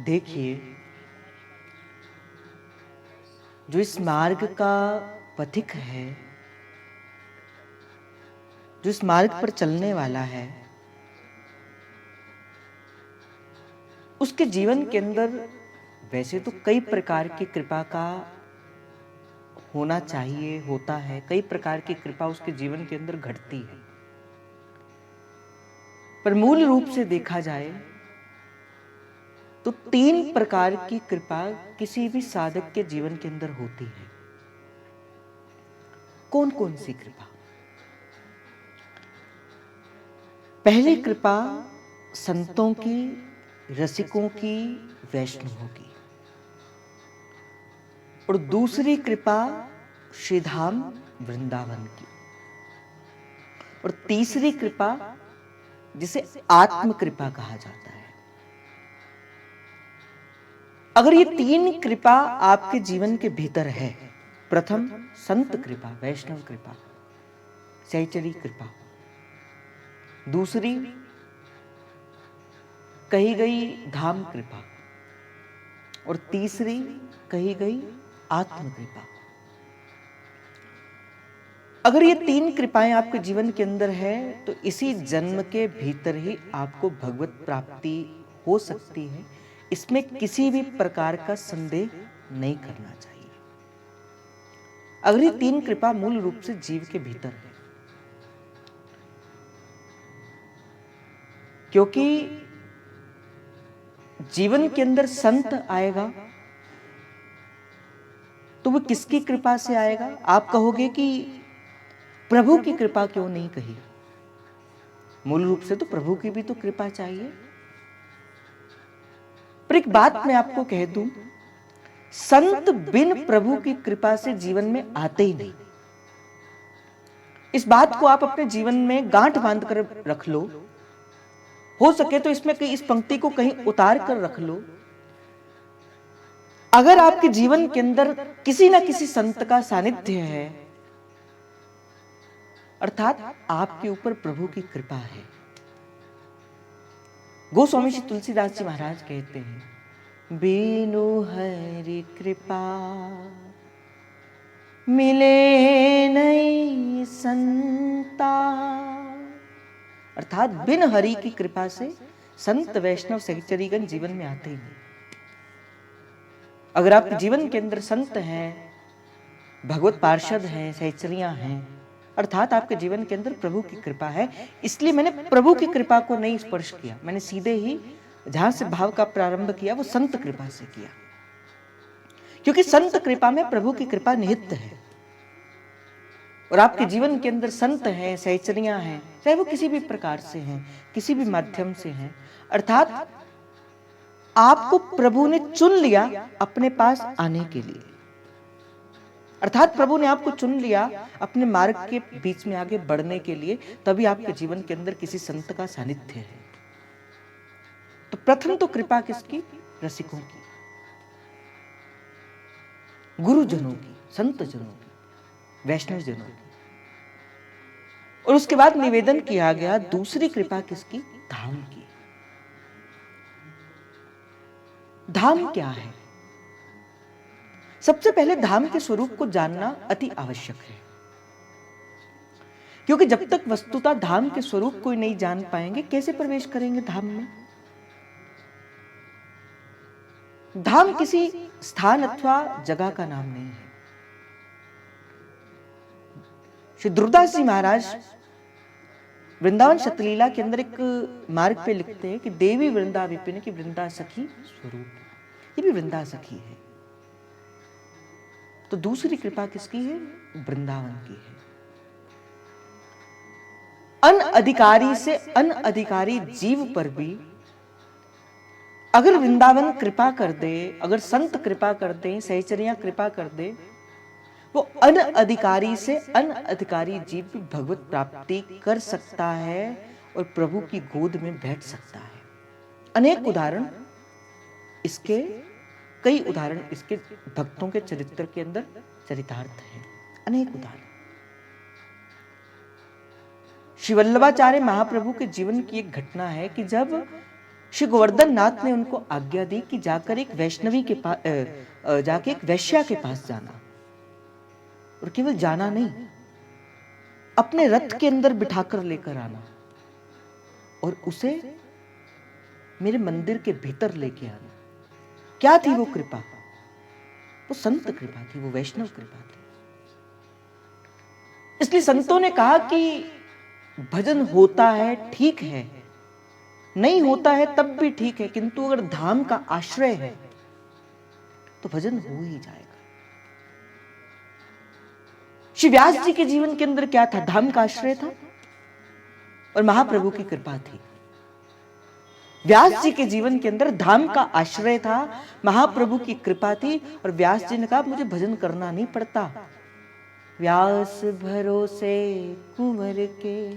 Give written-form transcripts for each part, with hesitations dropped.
देखिए, जो इस मार्ग का पथिक है, जो इस मार्ग पर चलने वाला है, उसके जीवन के अंदर वैसे तो कई प्रकार की कृपा का होना चाहिए, होता है। कई प्रकार की कृपा उसके जीवन के अंदर घटती है, पर मूल रूप से देखा जाए तो 3 प्रकार की कृपा किसी भी साधक के जीवन के अंदर होती है। कौन कौन सी कृपा? पहली कृपा संतों की, रसिकों की, वैष्णवों की, और दूसरी कृपा श्रीधाम वृंदावन की, और तीसरी कृपा जिसे आत्म कृपा कहा जाता है। अगर ये 3 कृपा आपके जीवन के भीतर है, प्रथम संत कृपा, वैष्णव कृपा, सहचरी कृपा, दूसरी कही गई धाम कृपा, और तीसरी कही गई आत्म कृपा। अगर ये 3 कृपाएं आपके जीवन के अंदर है तो इसी जन्म के भीतर ही आपको भगवत प्राप्ति हो सकती है। इसमें किसी भी प्रकार का संदेह नहीं करना चाहिए। अगर ये 3 कृपा मूल रूप से जीव के भीतर है, क्योंकि जीवन के अंदर संत आएगा तो वो किसकी कृपा से आएगा? आप कहोगे कि प्रभु की कृपा क्यों नहीं कही? मूल रूप से तो प्रभु की भी तो कृपा चाहिए। पर एक बात मैं आपको कह दूं, संत बिन प्रभु की कृपा से जीवन में आते ही नहीं। इस बात को आप अपने जीवन में गांठ बांध कर रख लो। हो सके तो इसमें कहीं इस पंक्ति को कहीं उतार कर रख लो। अगर आपके जीवन के अंदर किसी ना किसी संत का सानिध्य है, अर्थात आपके ऊपर प्रभु की कृपा है। गोस्वामी श्री तुलसीदास जी महाराज कहते हैं, बिनु हरि कृपा मिले नहीं संता। अर्थात बिन हरि की कृपा से संत वैष्णव सहचरीगण जीवन में आते ही नहीं। अगर आपके जीवन के अंदर संत हैं, भगवत पार्षद हैं, सहचरियां हैं, अर्थात आपके जीवन के अंदर प्रभु की कृपा है। इसलिए मैंने प्रभु की कृपा को नहीं स्पर्श किया, मैंने सीधे ही जहां से भाव का प्रारंभ किया वो संत कृपा से किया, क्योंकि संत कृपा में प्रभु की कृपा निहित है। और आपके जीवन के अंदर संत हैं, सहचरियां हैं, चाहे वो किसी भी प्रकार से हैं, किसी भी माध्यम से हैं, अर्थात आपको प्रभु ने चुन लिया अपने पास आने के लिए। अर्थात प्रभु ने आपको चुन लिया अपने मार्ग के बीच में आगे बढ़ने के लिए, तभी आपके जीवन के अंदर किसी संत का सानिध्य है। तो प्रथम तो कृपा किसकी? रसिकों की, गुरुजनों की, संत जनों की, वैष्णव जनों की। और उसके बाद निवेदन किया गया दूसरी कृपा किसकी? धाम की। धाम क्या है? सबसे पहले धाम के स्वरूप को जानना अति आवश्यक है, क्योंकि जब तक वस्तुतः धाम के स्वरूप को नहीं जान पाएंगे, कैसे प्रवेश करेंगे धाम में? धाम किसी स्थान अथवा जगह का नाम नहीं है। श्री दुर्दास जी महाराज वृंदावन शतलीला के अंदर एक मार्ग पे लिखते हैं कि देवी वृंदा विपिन की वृंदा सखी स्वरूप। ये भी वृंदा सखी है। तो दूसरी कृपा किसकी है? वृंदावन की है। अनअधिकारी से अनअधिकारी जीव पर भी अगर वृंदावन कृपा कर दे, अगर संत कृपा कर दे, सहचरियां कृपा कर दे, वो अनअधिकारी से अनअधिकारी जीव भी भगवत प्राप्ति कर सकता है और प्रभु की गोद में बैठ सकता है। अनेक उदाहरण इसके, कई उदाहरण इसके भक्तों के चरित्र के अंदर चरितार्थ हैं। अनेक उदाहरण। श्री वल्लभाचार्य महाप्रभु के जीवन की एक घटना है कि जब श्री गोवर्धन नाथ ने उनको आज्ञा दी कि जाकर एक वैष्णवी के पास जाके एक वैश्या के पास जाना, और केवल जाना नहीं, अपने रथ के अंदर बिठाकर लेकर आना और उसे मेरे मंदिर के भीतर लेके आना। क्या थी वो कृपा? वो संत कृपा थी, वो वैष्णव कृपा थी। इसलिए संतों ने कहा कि भजन होता है ठीक है, नहीं होता है तब भी ठीक है, किंतु अगर धाम का आश्रय है तो भजन हो ही जाएगा। श्री व्यास जी के जीवन के अंदर क्या था? धाम का आश्रय था और महाप्रभु की कृपा थी। व्यास जी के जीवन के अंदर धाम का आश्रय था, महाप्रभु की कृपा थी, और व्यास जी ने कहा मुझे भजन करना नहीं पड़ता। व्यास भरोसे कुंवर के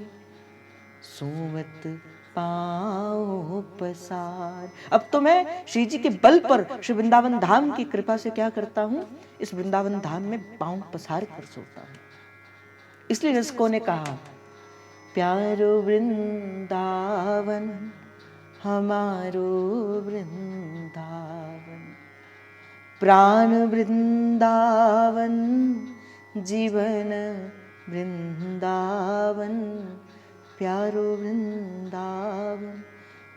सुमत पाओ पसार। अब तो मैं श्री जी के बल पर श्री वृंदावन धाम की कृपा से क्या करता हूं? इस वृंदावन धाम में पांव पसार कर सोता हूं। इसलिए रसिकों ने कहा प्यारो वृंदावन हमारो वृंदावन, प्राण वृंदावन जीवन वृंदावन, प्यारो वृंदावन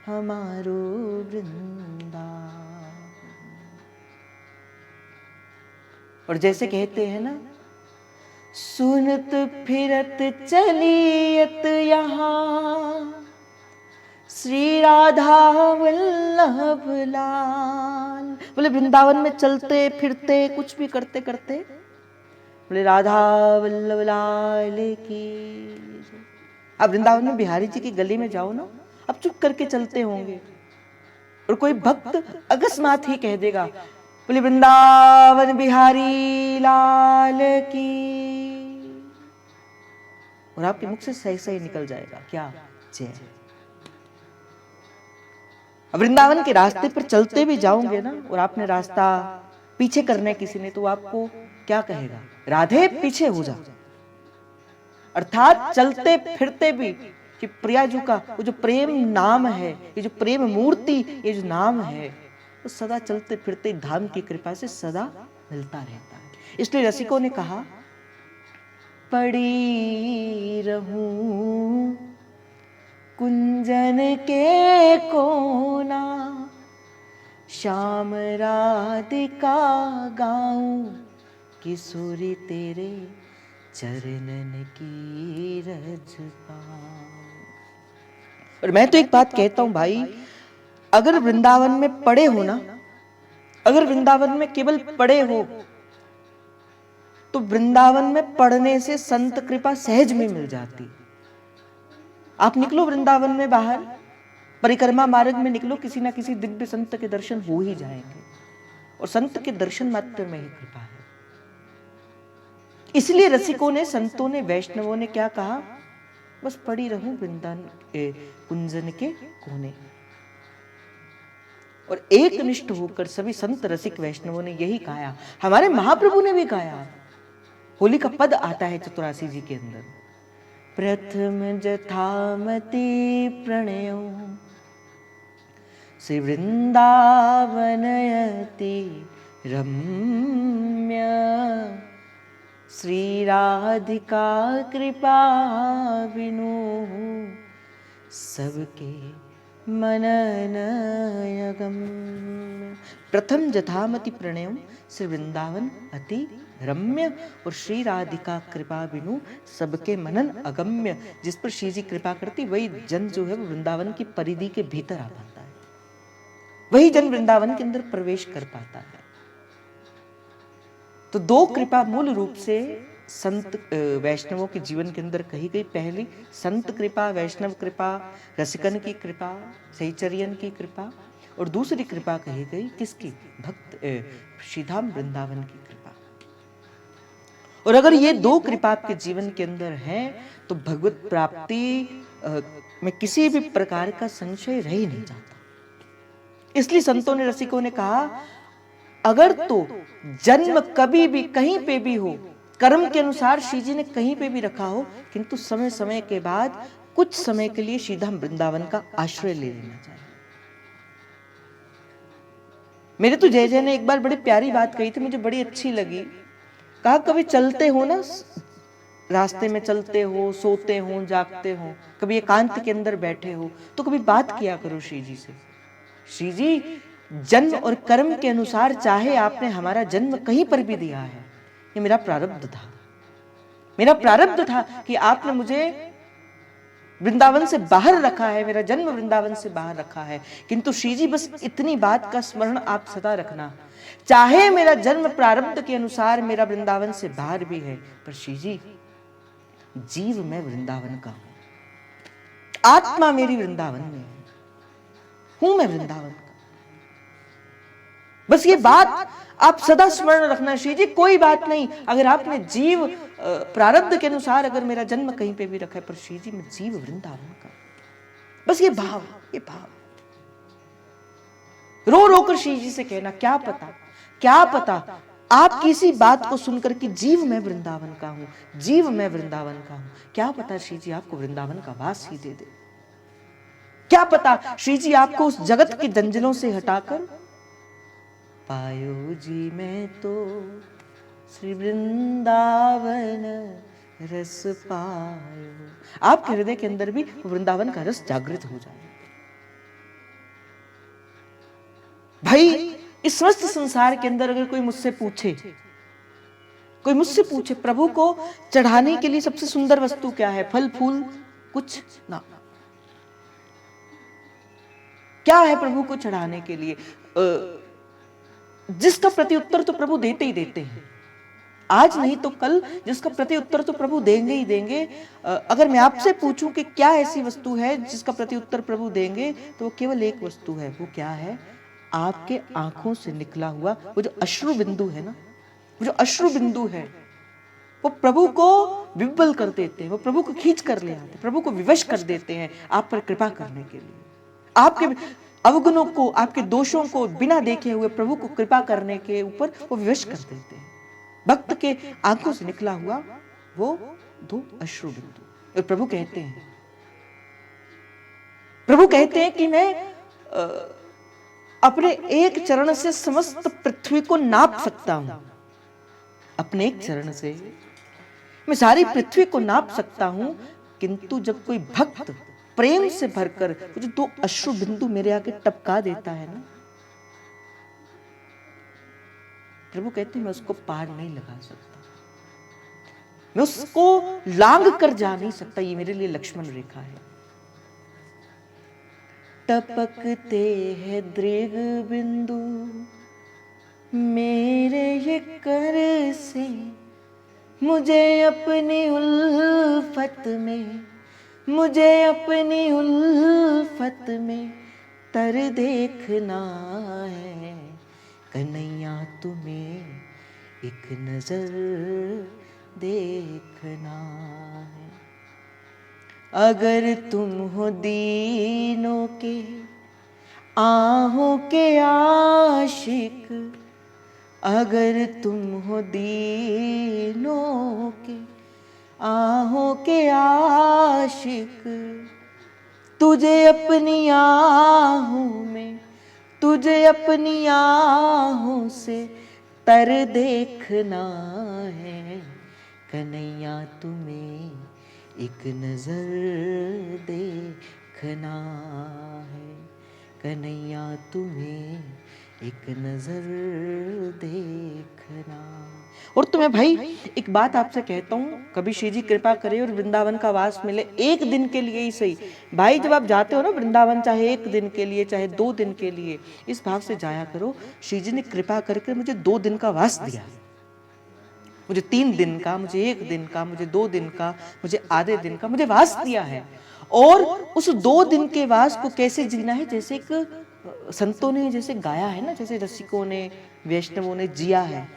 हमारो वृंदावन। और जैसे कहते हैं ना, सुनत फिरत चलियत यहाँ श्री राधा वल्लभ लाल। बोले वृंदावन में चलते फिरते कुछ भी करते करते बोले राधा वल्लभ लाल की। अब वृंदावन में बिहारी जी की गली में जाओ ना, अब चुप करके चलते होंगे और कोई भक्त अकस्मात ही कह देगा बोले वृंदावन बिहारी लाल की, और आपके मुख से सही सही निकल जाएगा क्या? जय। अब वृंदावन के रास्ते पर चलते भी जाओगे ना और आपने रास्ता पीछे करने किसी ने, तो आपको क्या कहेगा? राधे पीछे हो जा। अर्थात चलते फिरते भी कि प्रियाजू का वो जो प्रेम नाम है, ये जो प्रेम मूर्ति, ये जो नाम है, वो सदा चलते फिरते धाम की कृपा से सदा मिलता रहता है। इसलिए रसिकों ने कहा पड़ी रहूं कुंजन के कोना, श्याम राधिका गाऊं किशोरी तेरे चरणन की रज पाऊं। और मैं तो एक बात कहता हूं भाई, अगर वृंदावन में पड़े हो ना, अगर वृंदावन में केवल पड़े हो, तो वृंदावन में पढ़ने से संत कृपा सहज में मिल जाती। आप निकलो वृंदावन में बाहर, परिक्रमा मार्ग में निकलो, किसी ना किसी दिव्य संत के दर्शन हो ही जाएंगे, और संत के दर्शन मात्र में ही कृपा है। इसलिए रसिकों ने, संतों ने, वैष्णवों ने क्या कहा? बस पड़ी रहूं वृंदावन कुंजन के कोने। और एक निष्ठ होकर सभी संत रसिक वैष्णवों ने यही गाया। हमारे महाप्रभु ने भी गाया। होली का पद आता है चतुरासी जी के अंदर, प्रथम जथामति प्रणयो श्री वृंदावनयति रम्य, श्री राधिका कृपा बिनु सबके मनन अगम्य। प्रथम जथामति प्रणयम श्री वृंदावन अति रम्य, और श्री राधिका कृपा बिनु सबके मनन अगम्य। जिस पर श्री जी कृपा करती वही जन जो है वो वृंदावन की परिधि के भीतर आ पाता है, वही जन वृंदावन के अंदर प्रवेश कर पाता है। तो दो कृपा मूल रूप से संत वैष्णवों के जीवन के अंदर कही गई। पहली संत कृपा, वैष्णव कृपा, रसिकन की कृपा, सहचर्यन की कृपा, और दूसरी कृपा कही गई किसकी? भक्त श्रीधाम वृंदावन की कृपा। और अगर ये दो कृपा आपके जीवन के अंदर है तो भगवत प्राप्ति में किसी भी प्रकार का संशय रह ही नहीं जाता। इसलिए संतों ने, रसिकों ने कहा अगर तो जन्म कभी भी कहीं पे भी हो, कर्म के अनुसार श्री जी ने कहीं पे भी रखा हो, किंतु समय समय के बाद कुछ समय के लिए श्रीधाम वृंदावन का आश्रय ले लेना चाहिए। मेरे तो जय जय ने एक बार बड़ी प्यारी बात कही थी, मुझे बड़ी अच्छी लगी। कहा कभी चलते हो ना, रास्ते में चलते हो, सोते हो, जागते हो, कभी एकांत के अंदर बैठे हो, तो कभी बात किया करो श्री जी से। श्री जी, जन्म और कर्म के अनुसार चाहे आपने हमारा जन्म कहीं पर भी दिया है, ये मेरा प्रारब्ध था। मेरा प्रारब्ध था कि आपने मुझे वृंदावन से बाहर रखा है, मेरा जन्म वृंदावन से बाहर रखा है। किंतु श्री जी, बस इतनी बात का स्मरण आप सदा रखना, चाहे मेरा जन्म प्रारब्ध के अनुसार मेरा वृंदावन से बाहर भी है, पर श्री जी, जीव मैं वृंदावन का हूं, आत्मा मेरी वृंदावन में है, हूं मैं वृंदावन का। बस ये बात आप सदा स्मरण रखना श्री जी। कोई बात नहीं अगर आपने जीव प्रारब्ध के अनुसार अगर मेरा जन्म कहीं पे भी रखा है, पर श्री जी, मैं जीव वृंदावन का। बस ये भाव, ये भाव रो रो कर श्री जी से कहना, क्या पता आप किसी बात को सुनकर कि जीव मैं वृंदावन का हूं, जीव मैं वृंदावन का हूं, क्या पता श्री जी आपको वृंदावन का वास ही दे दे। क्या पता श्री जी आपको उस जगत के जंजीरों से हटाकर पायो जी मैं तो श्री वृंदावन रस पायो, आपके हृदय के अंदर भी वृंदावन का रस जागृत हो जाए। भाई, इस समस्त संसार के अंदर अगर कोई मुझसे पूछे प्रभु को चढ़ाने के लिए सबसे सुंदर वस्तु क्या है, फल फूल कुछ ना, क्या है प्रभु को चढ़ाने के लिए, जिसका प्रत्युत्तर तो प्रभु देते ही देते हैं, आज नहीं तो कल जिसका प्रत्युत्तर तो प्रभु देंगे ही देंगे। अगर मैं आपसे पूछूं कि क्या ऐसी वस्तु है जिसका प्रत्युत्तर प्रभु देंगे, तो वो केवल एक वस्तु है। वो क्या है? आपके आंखों से निकला हुआ वो जो अश्रु बिंदु है ना, वो जो अश्रु बिंदु है, वो प्रभु को विव्वल कर देते हैं, वो प्रभु को खींच कर ले आते हैं, प्रभु को विवश कर देते हैं आप पर कृपा करने के लिए। आपके अवगुणों को, आपके दोषों को बिना देखे हुए प्रभु को कृपा करने के ऊपर वो विवश कर देते हैं। भक्त के आंखों से निकला हुआ वो दो अश्रु बिंदु। और प्रभु कहते हैं कि मैं अपने एक चरण से समस्त पृथ्वी को नाप सकता हूं। अपने एक चरण से मैं सारी पृथ्वी को नाप सकता हूं, किंतु जब कोई भक्त प्रेम से भरकर जो दो अश्रु बिंदु मेरे आगे टपका देता है ना, प्रभु कहते हैं मैं उसको पार नहीं लगा सकता, मैं उसको लांग कर जा नहीं सकता। ये मेरे लिए लक्ष्मण रेखा है। टपकते हैं दृग बिंदु मेरे ये कर से, मुझे अपनी उल्फत में तर देखना है। कन्हैया तुम्हें एक नजर देखना है। अगर तुम हो दीनों के आहों के आशिक, अगर तुम हो दीनों के आहों के आशिक, तुझे अपनी आहों से तर देखना है। कन्हैया तुम्हें एक नजर देखना है। कन्हैया तुम्हें एक नजर देखना। और तुम्हें भाई एक बात आपसे कहता हूँ, कभी श्री जी कृपा करे और वृंदावन का वास मिले, एक दिन के लिए ही सही भाई, जब आप जाते हो ना वृंदावन, चाहे एक दिन के लिए चाहे 2 दिन के लिए, इस भाव से जाया करो। श्री जी ने कृपा करके मुझे 2 दिन का वास दिया, मुझे 3 दिन का, मुझे 1 दिन का, मुझे 2 दिन का, मुझे आधे दिन का, मुझे वास दिया है। और उस 2 दिन के वास को कैसे जीना है, जैसे एक संतों ने जैसे गाया है ना, जैसे रसिकों ने वैष्णवों ने जिया है।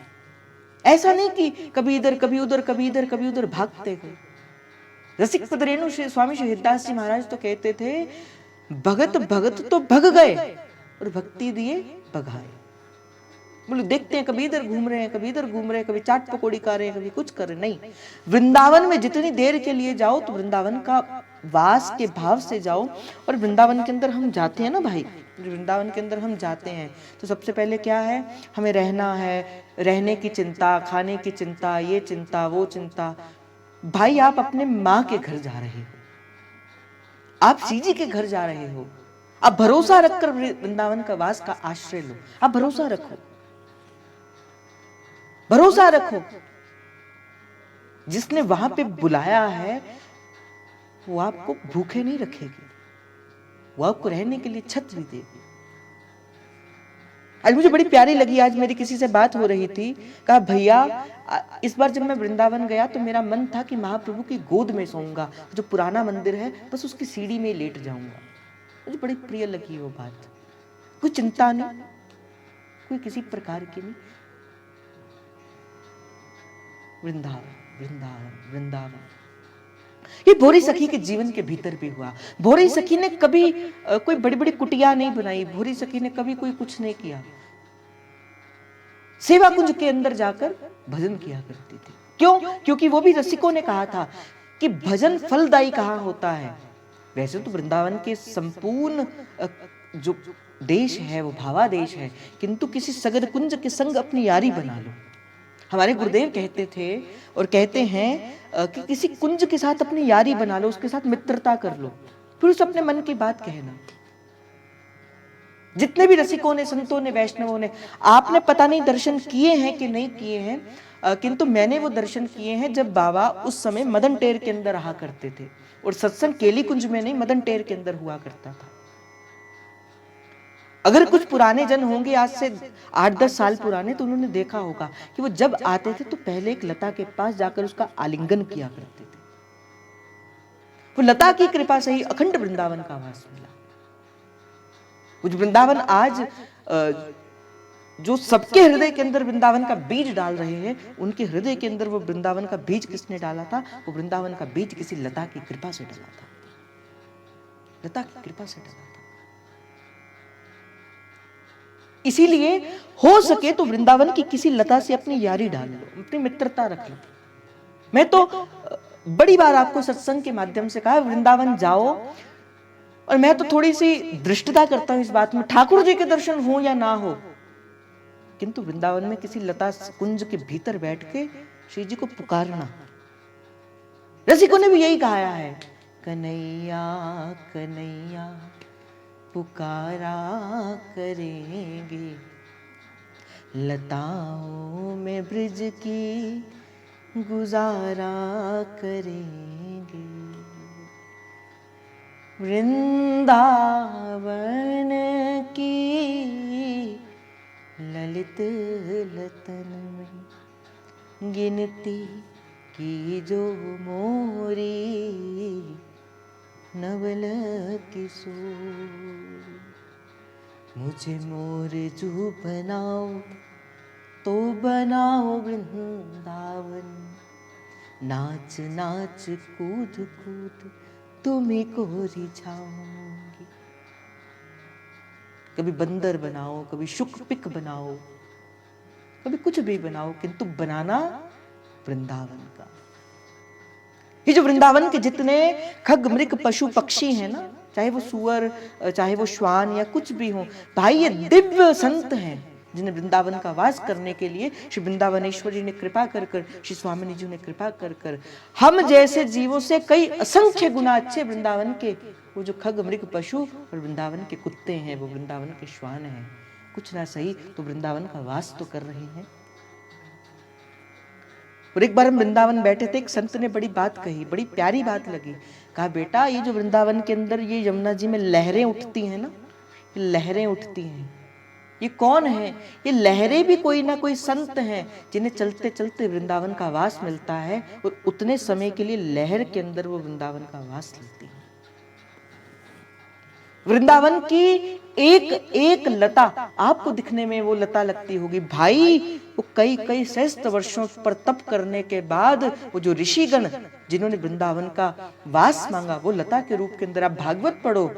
ऐसा नहीं कि कभी इधर कभी उधर, कभी इधर कभी उधर भागते गए। रसिक पदरेणु स्वामी श्री हरिदास जी महाराज तो कहते थे, भगत भगत तो भग गए और भक्ति दिए भगाए। बोले देखते हैं कभी इधर घूम रहे हैं, कभी इधर घूम रहे हैं, कभी चाट पकौड़ी खा रहे हैं, कभी कुछ कर रहे हैं। नहीं, वृंदावन में जितनी देर के लिए जाओ तो वृंदावन का वास के भाव से जाओ। और वृंदावन के अंदर हम जाते हैं ना भाई, वृंदावन के अंदर हम जाते हैं तो सबसे पहले क्या है, हमें रहना है, रहने की चिंता, खाने की चिंता, ये चिंता वो चिंता। भाई आप अपने माँ के घर जा रहे हो, आप सीजी के घर जा रहे हो, आप भरोसा रखकर वृंदावन का वास का आश्रय लो। आप भरोसा रखो, भरोसा रखो। जिसने वहां पे बुलाया है वो आपको भूखे नहीं रखेगी, वो आपको रहने के लिए छत भी देगी। आज मुझे बड़ी प्यारी लगी, आज मेरी किसी से बात हो रही थी, कहा भैया इस बार जब मैं वृंदावन गया तो मेरा मन था कि महाप्रभु की गोद में सोऊंगा, जो पुराना मंदिर है बस उसकी सीढ़ी में लेट जाऊंगा। मुझे बड़ी प्रिय लगी वो बात। कोई चिंता नहीं, कोई किसी प्रकार की नहीं। वृंदावन वृंदावन वृंदावन, ये भोरी सखी के जीवन के भीतर भी हुआ। भोरी सखी ने कभी कोई बड़ी बड़ी कुटिया नहीं बनाई, भोरी सखी ने कभी कोई कुछ नहीं किया। सेवा कुंज के अंदर जाकर भजन किया करती थी। क्यों? क्योंकि वो भी रसिकों ने कहा था कि भजन फलदायी कहाँ होता है। वैसे तो वृंदावन के संपूर्ण जो देश है वो भावादेश है, किंतु किसी सगद कुंज के संग अपनी यारी बना लो। हमारे गुरुदेव कहते थे और कहते हैं कि किसी कुंज के साथ अपनी यारी बना लो, उसके साथ मित्रता कर लो, फिर उसे अपने मन की बात कहना। जितने भी रसिकों ने, संतों ने, वैष्णवों ने, आपने पता नहीं दर्शन किए हैं कि नहीं किए हैं, किंतु मैंने वो दर्शन किए हैं जब बाबा उस समय मदन टेर के अंदर रहा करते थे। और सत्संग केली कुंज में नहीं, मदन टेर के अंदर हुआ करता था। अगर कुछ पुराने जन होंगे आज से 8-10 साल पुराने, तो उन्होंने देखा होगा कि वो जब आते थे तो पहले एक लता के पास जाकर उसका आलिंगन किया करते थे। वो लता की कृपा से ही अखंड वृंदावन का वास मिला। कुछ वृंदावन आज जो सबके हृदय के अंदर वृंदावन का बीज डाल रहे हैं, उनके हृदय के अंदर वो वृंदावन का बीज किसने डाला था? वो वृंदावन का बीज किसी लता की कृपा से डाला था, लता की कृपा से डाला था। इसीलिए हो सके तो वृंदावन की किसी लता से अपनी यारी डाल लो, अपनी मित्रता रख लो। मैं तो बड़ी बार आपको सत्संग के माध्यम से कहा वृंदावन जाओ, और मैं तो थोड़ी सी दृष्टता करता हूं इस बात में, ठाकुर जी के दर्शन हो या ना हो, किंतु वृंदावन में किसी लता कुंज के भीतर बैठ के श्री जी को पुकारना। रसिकों ने भी यही कहा है, कन्हैया कन्हैया पुकारा करेंगे, लताओं में ब्रिज की गुजारा करेंगे, वृंदावन की ललित लतन में गिनती की जो मोरी नवल किशोर, मुझे मोर जू बनाओ तो बनाओ वृंदावन, नाच नाच कूद कूद तुम्ही को रिझाऊंगी। कभी बंदर बनाओ, कभी शुक पिक बनाओ, कभी कुछ भी बनाओ, किंतु बनाना वृंदावन का। ये जो वृंदावन के जितने खग मृग पशु पक्षी हैं ना, चाहे वो सुअर, चाहे वो श्वान या कुछ भी हो, भाई ये दिव्य संत हैं जिन्हें वृंदावन का वास करने के लिए श्री वृंदावनेश्वर जी ने कृपा कर कर, श्री स्वामी जी ने कृपा कर कर, हम जैसे जीवों से कई असंख्य गुना अच्छे वृंदावन के वो जो खग मृग पशु और वृंदावन के कुत्ते हैं, वो वृंदावन के श्वान हैं, कुछ ना सही तो वृंदावन का वास तो कर रहे हैं। और एक बार हम वृंदावन बैठे थे, एक संत ने बड़ी बात कही, बड़ी प्यारी बात लगी। कहा बेटा ये जो वृंदावन के अंदर ये यमुना जी में लहरें उठती हैं ना, ये लहरें उठती हैं, ये कौन है? ये लहरें भी कोई ना कोई संत हैं जिन्हें चलते चलते वृंदावन का वास मिलता है, और उतने समय के लिए लहर के अंदर वो वृंदावन का वास लेती है। वृंदावन की एक एक लता आपको दिखने में वो लता लगती होगी, भाई वो कई कई सहस्त्र वर्षों पर तप करने के बाद वो जो ऋषिगण जिन्होंने वृंदावन का वास मांगा, वो लता के रूप के अंदर। आप भागवत पढ़ो,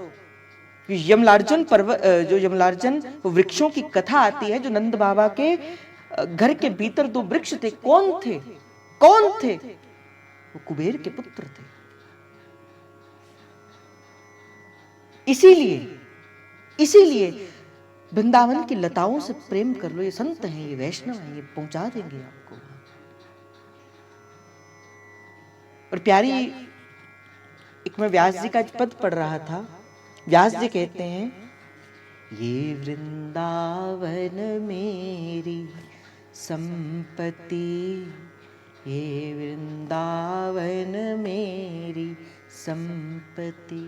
यमलार्जुन पर्वत, जो यमलार्जुन वृक्षों की कथा आती है, जो नंद बाबा के घर के भीतर 2 वृक्ष थे, कौन थे? कौन थे? वो कुबेर के पुत्र थे। इसीलिए इसीलिए वृंदावन की लताओं से प्रेम कर लो, ये संत हैं, ये वैष्णव हैं, ये पहुंचा देंगे आपको। और प्यारी, एक मैं व्यास जी का पद पढ़ रहा था। व्यास जी कहते हैं, ये वृंदावन मेरी संपत्ति, ये वृंदावन मेरी संपत्ति,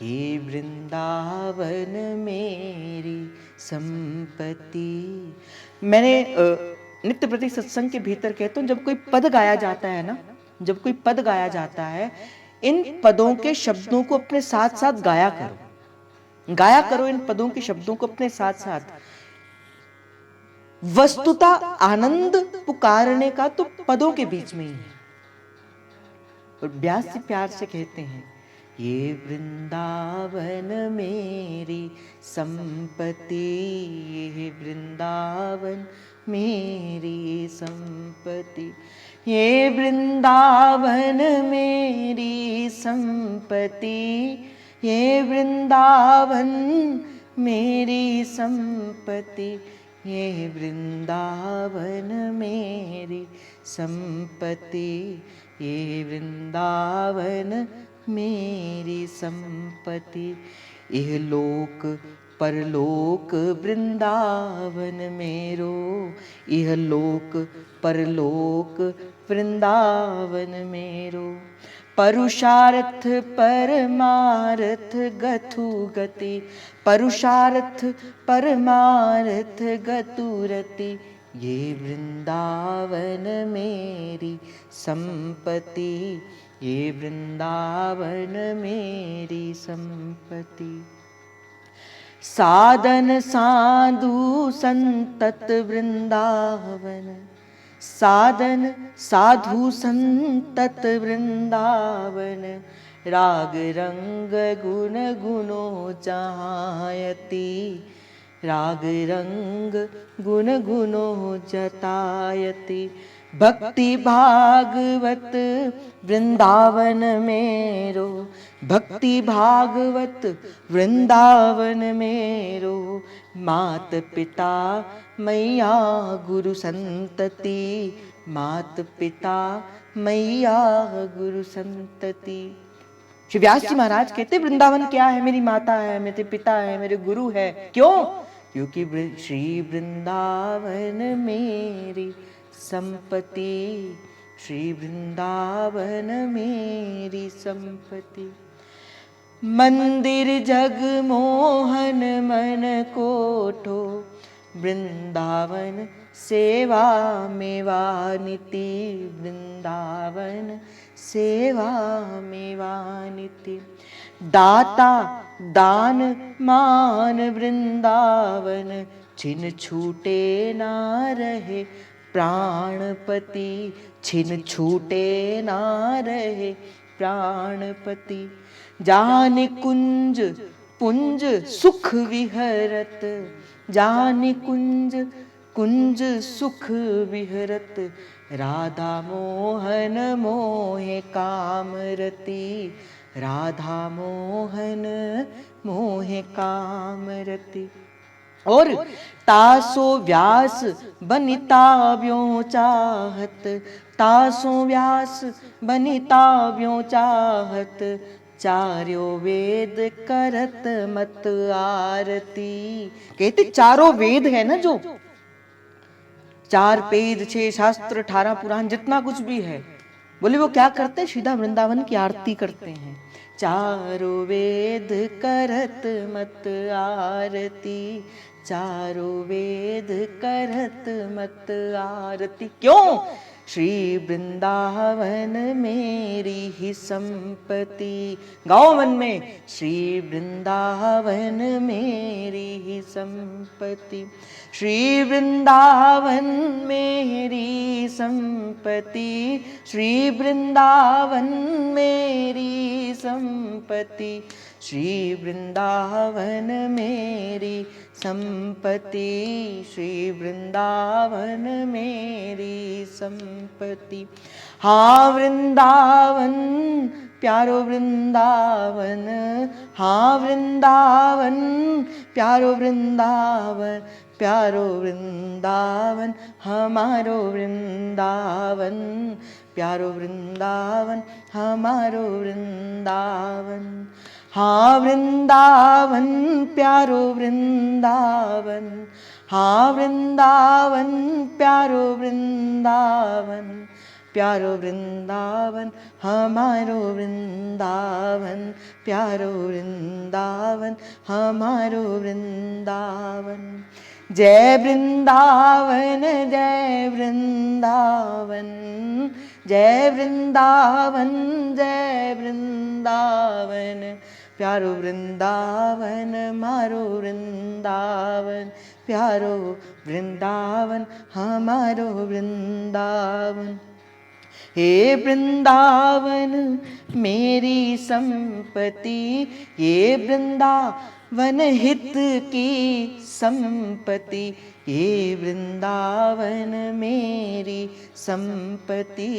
ये वृंदावन मेरी संपत्ति। मैंने नित्य प्रति सत्संग के भीतर कहता हूं, जब कोई पद गाया जाता है ना, जब कोई पद गाया जाता है, इन पदों के शब्दों को अपने साथ साथ गाया करो, गाया करो इन पदों के शब्दों को अपने साथ साथ। वस्तुता आनंद पुकारने का तो पदों के बीच में ही है। और व्यास जी प्यार से कहते हैं, ये वृंदावन मेरी संपत्ति, ये वृंदावन मेरी संपत्ति, ये वृंदावन मेरी संपत्ति, ये वृंदावन मेरी संपत्ति, ये वृंदावन मेरी संपत्ति, ये वृंदावन मेरी संपत्ति। यह लोक परलोक वृंदावन मेरो, यह लोक परलोक वृंदावन मेरो। परुषार्थ परमार्थ गथु गति, परुषार्थ परमार्थ गतुरति, ये वृंदावन मेरी संपत्ति, ये वृंदावन मेरी संपत्ति। साधन साधु संतत वृंदावन, साधन साधु संतत वृंदावन, राग रंग गुण गुणो जहायति, राग रंग गुण गुणो जतायति। भक्ति भागवत वृंदावन मेरो, भक्ति भागवत वृंदावन मेरो। मात पिता मैया गुरु संतति, मात पिता मैया गुरु संतति। श्री व्यास जी महाराज कहते, वृंदावन क्या है? मेरी माता है, मेरे पिता है, मेरे गुरु है। क्यों? क्योंकि श्री वृंदावन मेरी संपत्ति, श्री वृंदावन मेरी संपत्ति। मंदिर जग मोहन मन कोठो, वृंदावन सेवा मेवा निति, वृंदावन सेवा मेवा निति। दाता दान मान वृंदावन, छिन छूटे ना रहे प्राणपति, छिन छूटे ना रहे प्राणपति। जान कुंज पुंज सुख विहरत, जान कुंज कुंज सुख विहरत। राधा मोहन मोहे कामरति, राधा मोहन मोहे कामरति। और तासो व्यास बनिताव्यों चाहत, तासो व्यास बनिताव्यों चाहत। चारों वेद करत मत आरती। कहते चारों वेद है ना, जो 4 वेद 6 शास्त्र 18 पुराण जितना कुछ भी है, बोले वो क्या करते हैं? सीधा वृंदावन की आरती करते हैं। चारों वेद करत मत आरती, चारों वेद करत मत आरती। क्यों? श्री वृंदावन मेरी ही संपत्ति। गाओ मन में, श्री वृंदावन मेरी ही संपत्ति, श्री वृंदावन मेरी संपत्ति, श्री वृंदावन मेरी संपत्ति, श्री वृंदावन मेरी संपत्ति, श्री वृंदावन मेरी संपत्ति। हाँ वृंदावन प्यारो वृंदावन, हाँ वृंदावन, प्यारो वृंदावन, प्यारो वृंदावन, हमारो वृंदावन, प्यारो वृंदावन, हमारो वृंदावन। हाँ वृंदावन, प्यारो वृंदावन, हाँ वृंदावन, प्यारो वृंदावन, प्यारो वृंदावन, हमारो वृंदावन, प्यारो वृंदावन, हमारो वृंदावन। जय वृंदावन, जय वृंदावन, जय वृंदावन, जय वृंदावन, प्यारो वृंदावन, मारो वृंदावन, प्यारो वृंदावन, हमारो वृंदावन। हे वृंदावन मेरी संपत्ति, ये वृंदावन हित की संपत्ति, ये वृंदावन मेरी संपत्ति,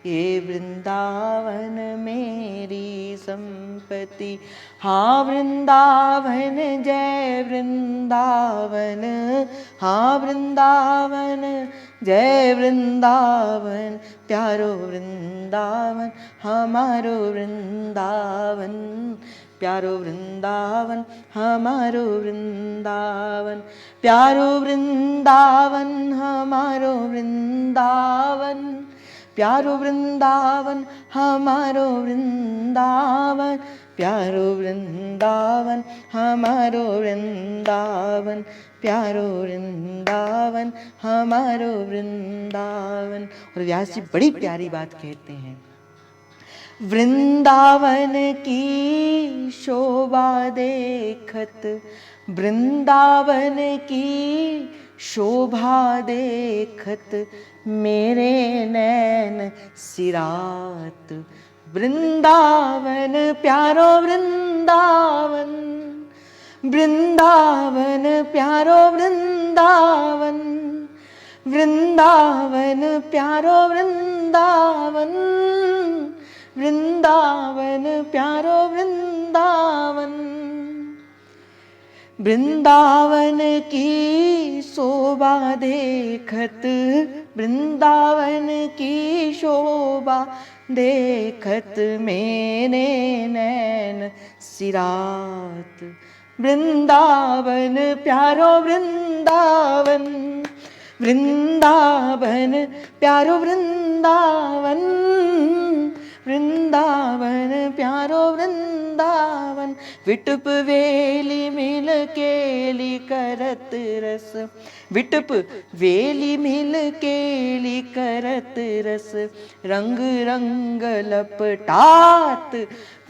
ये वृंदावन मेरी संपत्ति। हाँ वृंदावन, जय वृंदावन, हाँ वृंदावन, जय वृंदावन, प्यारो वृंदावन, हमारो वृंदावन, प्यारो वृंदावन, हमारो वृंदावन, प्यारो वृंदावन, हमारो वृंदावन, प्यारो वृंदावन, हमारो वृंदावन, प्यारो वृंदावन, हमारो वृंदावन, प्यारो वृंदावन, हमारो वृंदावन। और व्यास जी बड़ी प्यारी बात कहते हैं, वृंदावन की शोभा देखत, वृंदावन की शोभा देखत, मेरे नैन सिरात। वृंदावन प्यारो वृंदावन, वृंदावन प्यारो वृंदावन, वृंदावन प्यारो वृंदावन, वृंदावन प्यारो वृंदावन। वृंदावन की शोभा देखत, वृंदावन की शोभा देखत, मेरे नैन सिरात। वृंदावन प्यारो वृंदावन, वृंदावन प्यारो वृंदावन, वृंदावन प्यारो वृंदावन। विटप वेली मिल केली करत रस, विटप वेली मिल केली करत रस, रंग रंग लपटात।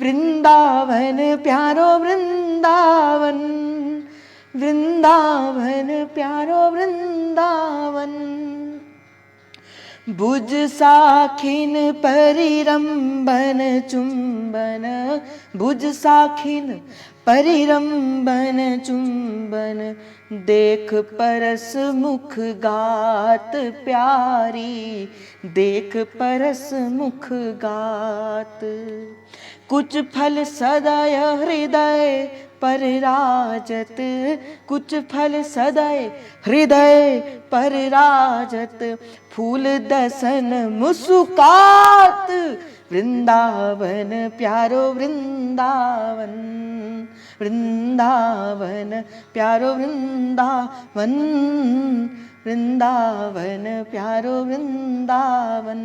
वृंदावन प्यारो वृंदावन, वृंदावन प्यारो वृंदावन। भुज साखिन परिरंबन चुंबन, भुज साखिन परिरंबन चुंबन, देख परस मुख गात प्यारी, देख परस मुख गात। कुछ फल सदय हृदय पर राजत, कुछ फल सदय हृदय पर राजत, फूल दसन मुस्कात। वृंदावन प्यारो वृंदावन, वृंदावन प्यारो वृंदावन, वृंदावन प्यारो वृंदावन,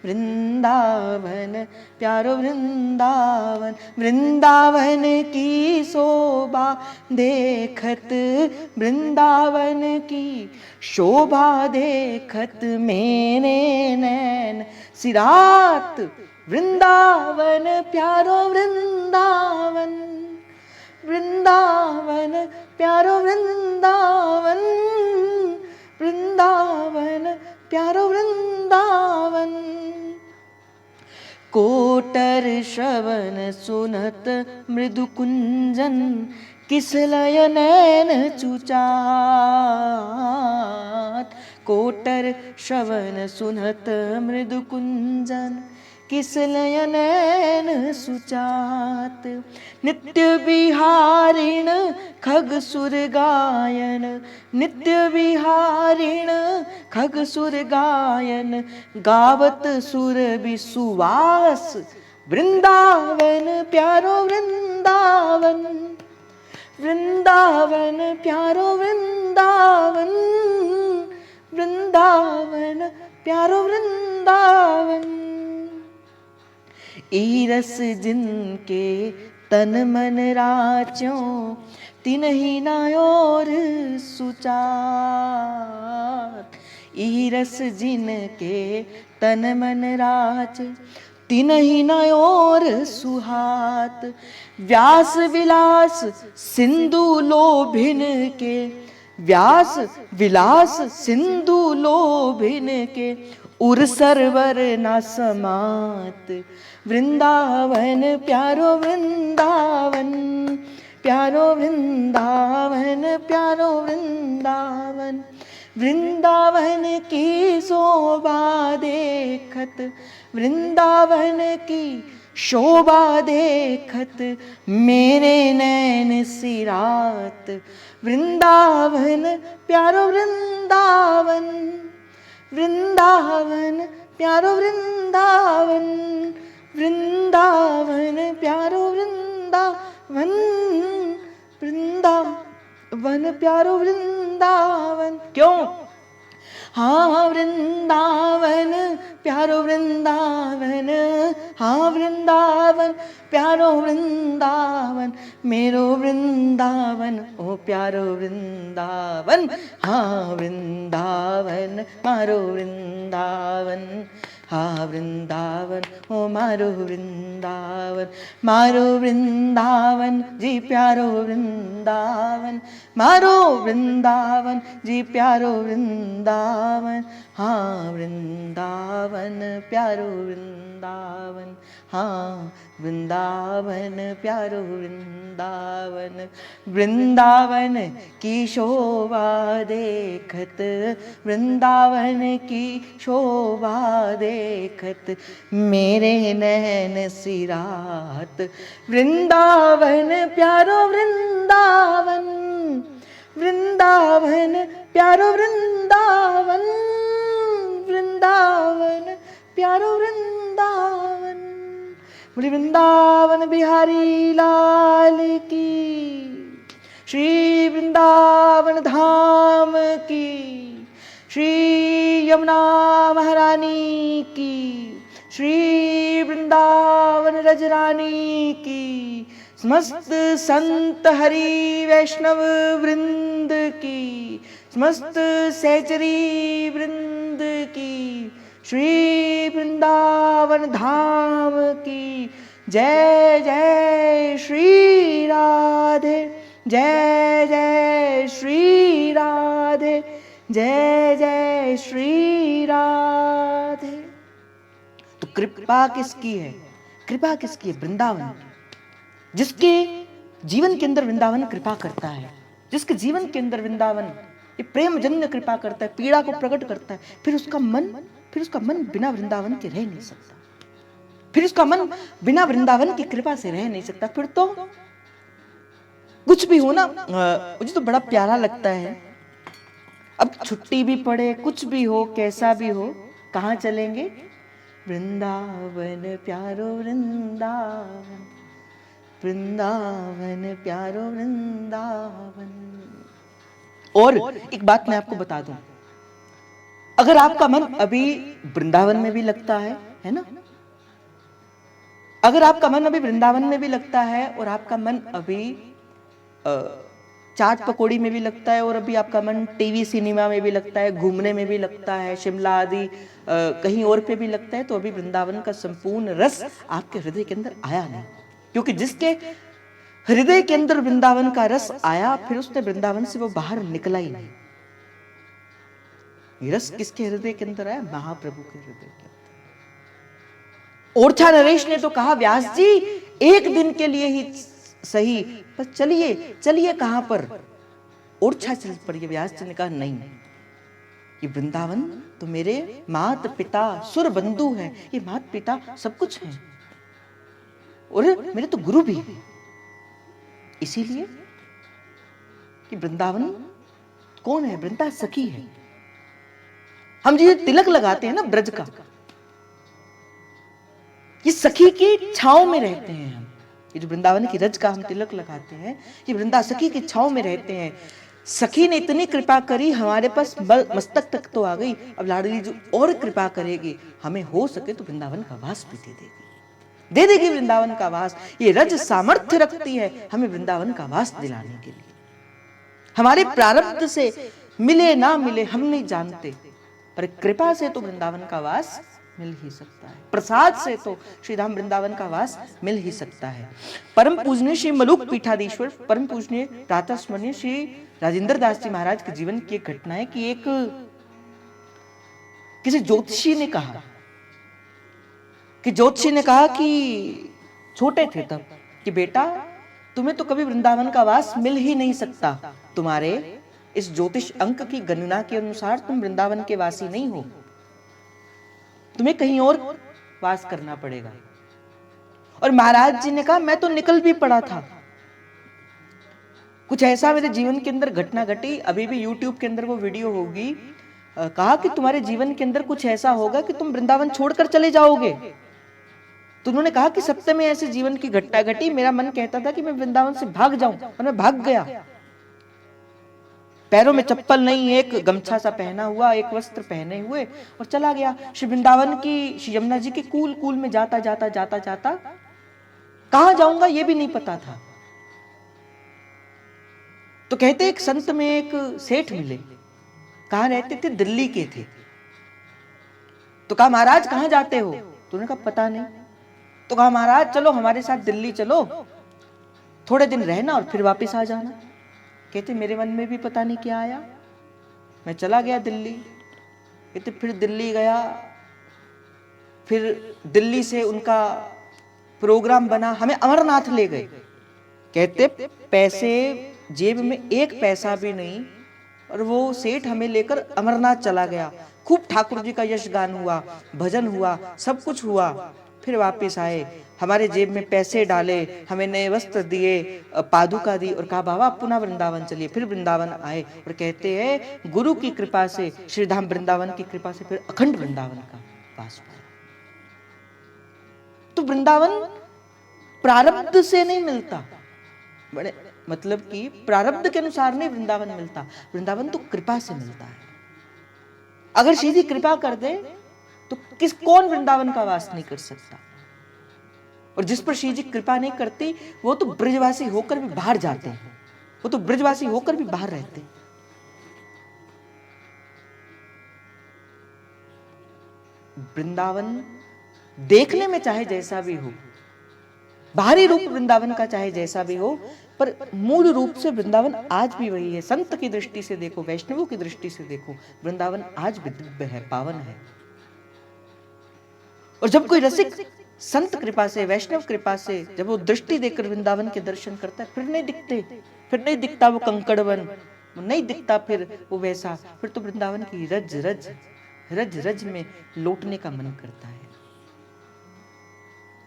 वृंदावन प्यारो वृंदावन। वृंदावन की शोभा देखत, वृंदावन की शोभा देखत, मेरे नैन सिरात। वृंदावन प्यारो वृंदावन, वृंदावन प्यारो वृंदावन, वृंदावन प्यारो वृंदावन। कोटर श्रवण सुनत मृदु कुंजन, किसलय नैन चुचात। कोटर श्रवण सुनत मृदु कुंजन, किस नयन सुचात। नित्य विहारिण खग सुर गायन, नित्य विहारिण खग सुर गायन, गावत सुर विसुवास वृंदावन प्यारो वृंदावन, वृंदावन प्यारो वृंदावन, वृंदावन प्यारो वृंदावन। ईरस जिनके तन मन राचों, तिन्हि नायोर सुचात। ईरस जिनके तन मन राच, तिन्हि नायोर सुहात। व्यास विलास सिंधु लोभिन के, व्यास विलास सिंधु लोभिन के, उर सरवर न समात। वृंदावन प्यारो वृंदावन, प्यारो वृंदावन प्यारो वृंदावन। वृंदावन की शोभा देखत, वृंदावन की शोभा देखत, मेरे नैन सिरात। वृंदावन प्यारो वृंदावन, वृंदावन प्यारो वृंदावन, वृंदावन प्यारो वृंदावन, वृंदावन प्यारो वृंदावन। क्यों? हाँ वृंदावन प्यारो वृंदावन, हाँ वृंदावन प्यारो वृंदावन, मेरो वृंदावन ओ प्यारो वृंदावन। हाँ वृंदावन मारो वृंदावन, हाँ वृंदावन ओ मारो वृंदावन। मारो वृंदावन जी प्यारो वृंदावन, मारो वृंदावन जी प्यारो वृंदावन। हाँ वृंदावन प्यारो वृंदावन, हाँ वृंदावन प्यारो वृंदावन। वृंदावन की शोभा देखत, वृंदावन की शोभा देखत, मेरे नैन सिरात। वृंदावन प्यारो वृंदावन, वृंदावन प्यारो वृंदावन, वृंदावन प्यारो वृंदावन। बोले वृंदावन बिहारी लाल की, श्री वृंदावन धाम की, श्री यमुना महारानी की, श्री वृंदावन रजरानी की, समस्त संत हरि वैष्णव वृंद की, समस्त सहचरी वृंद की, श्री वृंदावन धाम की जय जय श्री राधे, जय जय श्री राधे, जय जय श्री राधे। तो कृपा किसकी है? कृपा किसकी है? वृंदावन की। जिसके जीवन के अंदर वृंदावन कृपा करता है, जिसके जीवन के अंदर वृंदावन ये प्रेम जन्य कृपा करता है, पीड़ा को प्रकट करता है, फिर उसका मन बिना वृंदावन के रह नहीं सकता, फिर उसका मन बिना वृंदावन की कृपा से रह नहीं सकता। फिर तो कुछ भी हो ना, मुझे तो बड़ा प्यारा लगता है। अब छुट्टी भी पड़े, कुछ भी हो, कैसा भी हो, कहाँ चलेंगे? वृंदावन प्यारो वृंदावन, वृंदावन प्यारो वृंदावन। और एक बात मैं आपको बता दूं, अगर आपका मन अभी वृंदावन में भी लगता है ना, अगर आपका मन अभी वृंदावन में भी लगता है और आपका मन अभी चाट पकौड़ी में भी लगता है और अभी आपका मन टीवी सिनेमा में भी लगता है, घूमने में भी लगता है, शिमला आदि कहीं और पे भी लगता है, तो अभी वृंदावन का संपूर्ण रस आपके हृदय के अंदर आया नहीं। क्योंकि जिसके हृदय के अंदर वृंदावन का रस आया, फिर उसने वृंदावन से वो बाहर निकला ही नहीं। रस किसके हृदय के अंदर आया? महाप्रभु के हृदय के अंदर। ओरछा नरेश ने तो कहा, व्यास जी एक दिन के लिए ही सही, पर चलिए कहां पर? ओरछा चल पड़िए। व्यास जी ने कहा नहीं, ये कि वृंदावन तो मेरे मात पिता सुर बंधु हैं, ये मात पिता सब कुछ हैं और मेरे तो गुरु भी हैं। इसीलिए कि वृंदावन कौन है? वृंदा सखी है। हम जो तिलक लगाते हैं ना ब्रज का, ये सखी की छांव में रहते हैं हम। ये जो वृंदावन की रज का हम तिलक लगाते हैं, ये वृंदा सखी की छांव में रहते हैं। सखी ने इतनी कृपा करी, हमारे पास मस्तक तक तो आ गई, अब लाडली जो और कृपा करेगी, हमें हो सके तो वृंदावन का वास भी दे देगी वृंदावन का वास। ये रज सामर्थ्य रखती है हमें वृंदावन का वास दिलाने के लिए। हमारे प्रारब्ध से मिले ना मिले हम नहीं जानते, पर कृपा से तो वृंदावन का वास मिल ही सकता है, प्रसाद से तो श्री धाम वृंदावन का वास मिल ही सकता है। परम पूजनीय श्री मलुक पीठाधीश्वर परम पूजनीय प्रातः स्मरणीय श्री राजेंद्र दास जी महाराज के जीवन की एक घटना है कि एक किसी ज्योतिषी ने कहा कि छोटे थे तब कि बेटा तुम्हें तो कभी वृंदावन का वास मिल ही नहीं सकता, तुम्हारे इस ज्योतिष अंक की गणना के अनुसार तुम वृंदावन के वासी नहीं हो, तुम्हें कहीं और वास करना पड़ेगा। और महाराज जी ने कहा मैं तो निकल भी पड़ा था, कुछ ऐसा मेरे जीवन के अंदर घटना घटी, अभी भी YouTube के अंदर वो वीडियो होगी, कहा कि तुम्हारे जीवन के अंदर कुछ ऐसा होगा कि तुम वृंदावन छोड़कर चले जाओगे। तो उन्होंने कहा कि सत्य में ऐसे जीवन की घटना घटी, मेरा मन कहता था कि मैं वृंदावन से भाग जाऊं और मैं भाग गया। पैरों में चप्पल नहीं, एक गमछा सा पहना हुआ, एक वस्त्र पहने हुए और चला गया श्री वृंदावन की श्री यमुना जी के कूल में जाता कहां जाऊंगा ये भी नहीं पता था। तो कहते एक संत में एक सेठ मिले, कहां रहते थे? दिल्ली के थे। तो कहा महाराज कहां जाते हो? तो उन्होंने कहा पता नहीं। तो कहा महाराज चलो हमारे साथ दिल्ली चलो, थोड़े दिन रहना और फिर वापस आ जाना। कहते मेरे मन में भी पता नहीं क्या आया, मैं चला गया दिल्ली। कहते फिर दिल्ली गया, फिर दिल्ली से उनका प्रोग्राम बना, हमें अमरनाथ ले गए। कहते पैसे जेब में एक पैसा भी नहीं और वो सेठ हमें लेकर अमरनाथ चला गया। खूब ठाकुर जी का यश गान हुआ, भजन हुआ, सब कुछ हुआ। फिर वापस आए, हमारे जेब में पैसे डाले, हमें नए वस्त्र दिए, पादुका दी और कहा बाबा पुनः वृंदावन चलिए। फिर वृंदावन आए और कहते हैं गुरु की कृपा से, श्रीधाम वृंदावन की कृपा से फिर अखंड वृंदावन का वास पाया। तो वृंदावन प्रारब्ध से नहीं मिलता, बड़े मतलब कि प्रारब्ध के अनुसार नहीं वृंदावन मिलता, वृंदावन तो कृपा से मिलता है। अगर सीधी कृपा कर दे तो कौन वृंदावन का वास नहीं कर सकता। और जिस पर श्री जी कृपा नहीं करती वो तो ब्रजवासी होकर भी बाहर जाते हैं, वो तो ब्रजवासी होकर भी बाहर रहते हैं। वृंदावन देखने में चाहे जैसा भी हो, बाहरी रूप वृंदावन का चाहे जैसा भी हो, पर मूल रूप से वृंदावन आज भी वही है। संत की दृष्टि से देखो, वैष्णवों की दृष्टि से देखो, वृंदावन आज भी दिव्य है, पावन है। और जब कोई रसिक संत कृपा से, वैष्णव कृपा से जब वो दृष्टि देकर वृंदावन के दर्शन करता है, फिर नहीं दिखता वो कंकड़वन, नहीं दिखता फिर वो वैसा, फिर तो वृंदावन की रज रज में लौटने का मन करता है।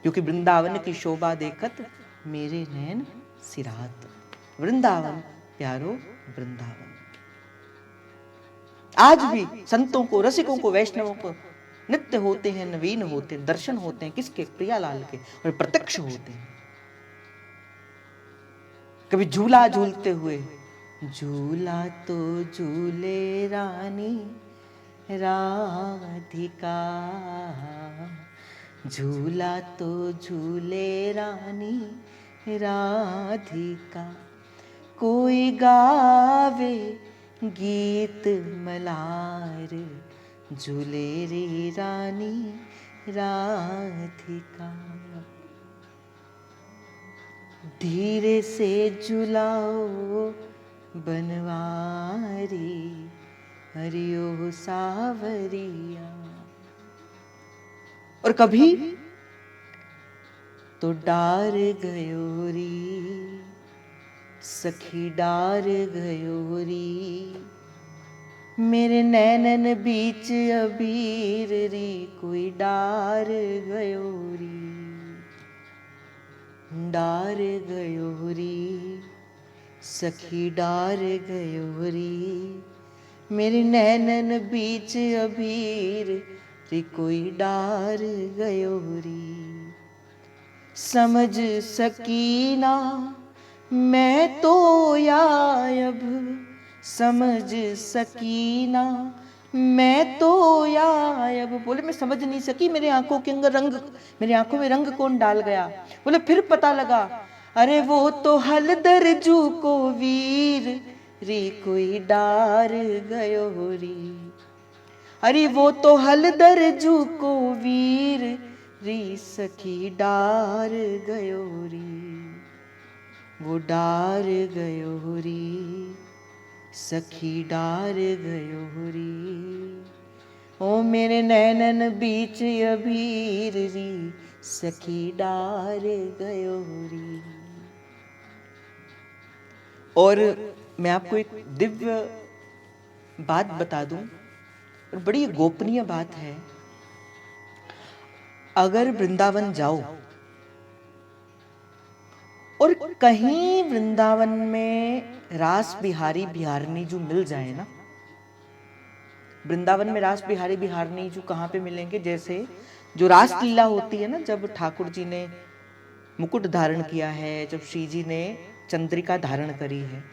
क्योंकि वृंदावन की शोभा देखत मेरे नैन सिरात, वृंदावन प्यारो वृंदावन। आज भी संतों को, रसिकों को, वैष्णवों को नित्य होते हैं, नवीन होते हैं, दर्शन होते हैं किसके? प्रियालाल के, और प्रत्यक्ष होते हैं। कभी झूला झूलते हुए, झूला तो झूले रानी राधिका, झूला तो झूले रानी राधिका, कोई गावे गीत मलार, झूले रे रानी राधिका। धीरे से झुलाओ बनवारी, हरियो सावरिया। और कभी तो डार गयो री सखी, डार गयो री, मेरे नैनन बीच अबीर री कोई डार गयो री, डार गयो री सखी डार गयो री, मेरे नैनन बीच अबीर री कोई डार गयो री, समझ सकी ना मैं तो याब, समझ सकी ना मैं तो याब। बोले मैं समझ नहीं सकी, मेरे आंखों के अंदर रंग, मेरी आंखों में रंग कौन डाल गया। बोले फिर पता लगा, अरे वो तो हलदर जू को वीर री कोई डार गयो री, अरे वो तो हलदर जू को वीर री सखी डार गयो री, वो डार गयो री सखी डार गयो री, ओ मेरे नैनन बीच अबीर री सखी डार गयो री। और मैं आपको एक दिव्य बात बता दूं, और बड़ी गोपनीय बात है। अगर वृंदावन जाओ और कहीं वृंदावन में रास बिहारी बिहारनी जो मिल जाए ना, वृंदावन में रास बिहारी बिहारनी जो कहाँ पे मिलेंगे, जैसे जो रास लीला होती है ना, जब ठाकुर जी ने मुकुट धारण किया है, जब श्री जी ने चंद्रिका धारण करी है,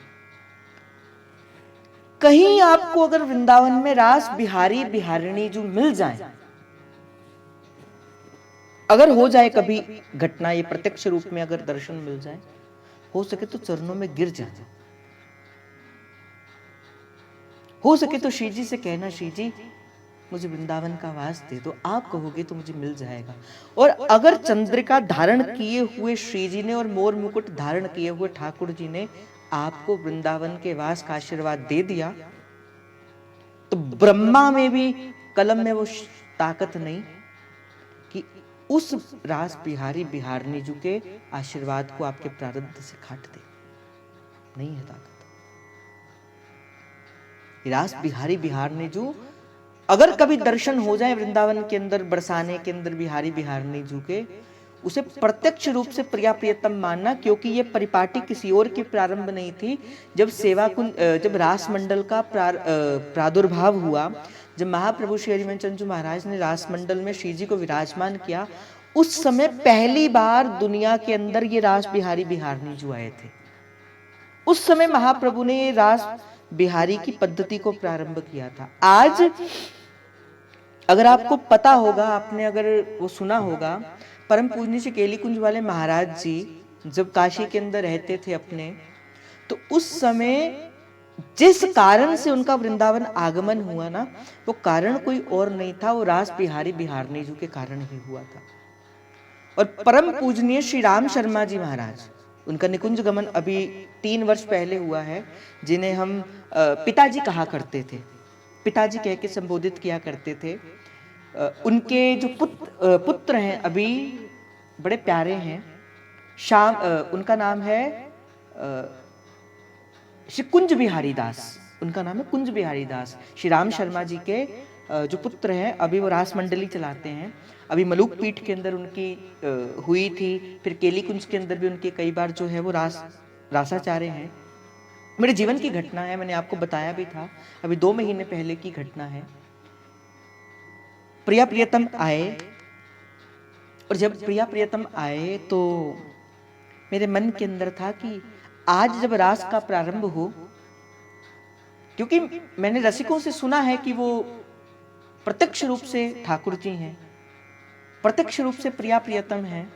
कहीं आपको अगर वृंदावन में रास बिहारी बिहारिणी जो मिल जाए, अगर हो जाए कभी घटना, ये प्रत्यक्ष रूप में अगर दर्शन मिल जाए, हो सके तो चरणों में गिर जाए, हो सके तो श्री जी से कहना, श्री जी मुझे वृंदावन का वास दे दो, आप कहोगे तो मुझे मिल जाएगा। और अगर चंद्रिका धारण किए हुए श्री जी ने और मोर मुकुट धारण किए हुए ठाकुर जी ने आपको वृंदावन के वास का आशीर्वाद दे दिया, तो ब्रह्मा में भी कलम में वो ताकत नहीं कि उस रास बिहारी बिहारनी जी के आशीर्वाद को आपके प्रारब्ध से काट दे, नहीं है ताकत। रास बिहारी बिहारनी जू अगर कभी दर्शन हो जाए वृंदावन के अंदर, बरसाने के अंदर बिहारी बिहारनी जू के, उसे प्रत्यक्ष रूप से प्रिया प्रियतम मानना, क्योंकि ये परिपाटी किसी और की प्रारंभ नहीं थी। जब सेवा कुंज, जब रास मंडल का प्रादुर्भाव हुआ, जब महाप्रभु श्री हरिवंश महाराज ने रास मंडल में श्री जी को विराजमान किया, उस समय पहली बार दुनिया के अंदर ये रास बिहारी बिहारनी जू आए थे। उस समय महाप्रभु ने ये रास बिहारी की पद्धति को प्रारंभ किया था। आज अगर आपको पता होगा, आपने अगर वो सुना होगा, परम पूजनीय श्री केली कुंज वाले महाराज जी जब काशी के अंदर रहते थे अपने, तो उस समय जिस कारण से उनका वृंदावन आगमन हुआ ना, वो कारण कोई और नहीं था, वो रास बिहारी बिहारनी जी के कारण ही हुआ था। और परम पूजनीय श्री राम शर्मा जी महाराज, उनका निकुंज गमन अभी 3 वर्ष पहले हुआ है, जिन्हें हम पिताजी कहा करते थे, पिताजी कह के संबोधित किया करते थे। उनके जो पुत्र हैं अभी बड़े प्यारे हैं, उनका नाम है श्री कुंज बिहारी दास, उनका नाम है कुंज बिहारी दास। श्री राम शर्मा जी के जो पुत्र हैं, अभी वो रास मंडली चलाते हैं। अभी मलुक पीठ के अंदर उनकी हुई थी, फिर केली कुंज के अंदर भी उनके कई बार जो है वो रासाचार्य हैं। मेरे जीवन की घटना है, मैंने आपको बताया भी था, अभी 2 महीने पहले की घटना है। प्रिया प्रियतम आए, और जब प्रिया प्रियतम आए तो मेरे मन के अंदर था कि आज जब रास का प्रारंभ हो, क्योंकि मैंने रसिकों से सुना है कि वो प्रत्यक्ष रूप से ठाकुर जी हैं, प्रत्यक्ष रूप से प्रिया प्रियतम हैं,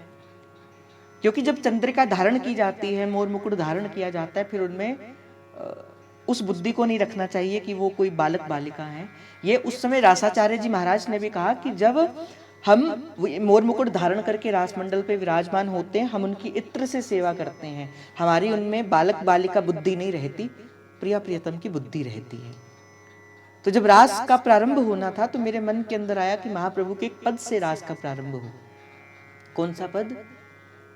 क्योंकि जब चंद्रिका धारण की जाती है, मोर मुकुट धारण किया जाता है, फिर उनमें उस बुद्धि को नहीं रखना चाहिए कि वो कोई बालक बालिका हैं। ये उस समय रासाचार्य जी महाराज ने भी कहा कि जब हम मोर मुकुट धारण करके रासमंडल पे विराजमान होते हैं, हम उनकी इत्र से सेवा करते हैं, हमारी उनमें बालक बालिका बुद्धि नहीं रहती, प्रिया प्रियतम की बुद्धि रहती है। तो जब रास का प्रारंभ होना था, तो मेरे मन के अंदर आया कि महाप्रभु के एक पद से रास का प्रारंभ हो। कौन सा पद?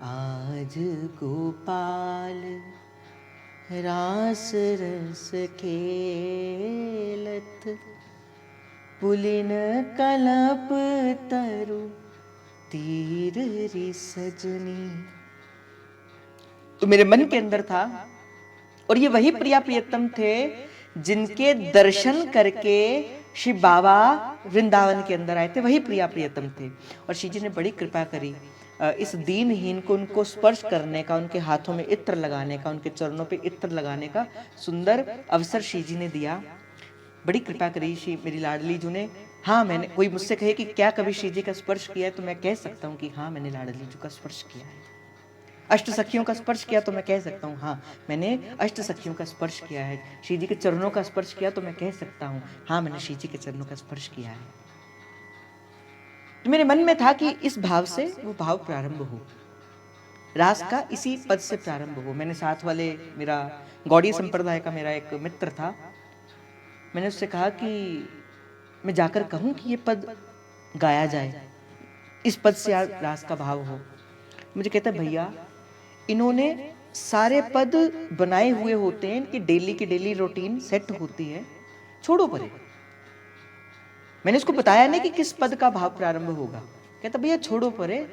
आज गोपाल रास रस खेलत पुलिन कलप तरु तीर री सजनी। तो मेरे मन के अंदर था, और ये वही प्रिया प्रियतम थे जिनके दर्शन करके शिव बाबा वृंदावन के अंदर आए थे, वही प्रिया प्रियतम थे। और श्री जी ने बड़ी कृपा करी, इस दीनहीन को उनको स्पर्श करने का, उनके हाथों में इत्र लगाने का, उनके चरणों पे इत्र लगाने का सुंदर अवसर श्री जी ने दिया। बड़ी कृपा करी श्री मेरी लाडली जी ने। हाँ, मैंने, कोई मुझसे कहे कि क्या कभी श्री जी का स्पर्श किया है, तो मैं कह सकता हूँ कि हाँ, मैंने लाडली जी का स्पर्श किया है। अष्ट सखियों का स्पर्श किया तो मैं कह सकता हूँ हाँ, मैंने अष्ट सखियों का स्पर्श किया है। श्री जी के चरणों का स्पर्श किया तो मैं कह सकता हूँ हाँ, मैंने श्री जी के चरणों का स्पर्श किया है। तो मेरे मन में था कि इस भाव से वो भाव प्रारंभ हो, रास का इसी पद से प्रारंभ हो। मैंने साथ वाले, मेरा गौड़ी संप्रदाय का मेरा एक मित्र था, मैंने उससे कहा कि मैं जाकर कहूं कि ये पद गाया जाए, इस पद से रास का भाव हो। मुझे कहता है भैया, इन्होंने सारे पद बनाए हुए होते हैं, इनकी डेली की डेली रूटीन सेट होती है, छोड़ो परे। मैंने उसको बताया नहीं कि किस पद का भाव प्रारंभ होगा। कहता भैया छोड़ो परे।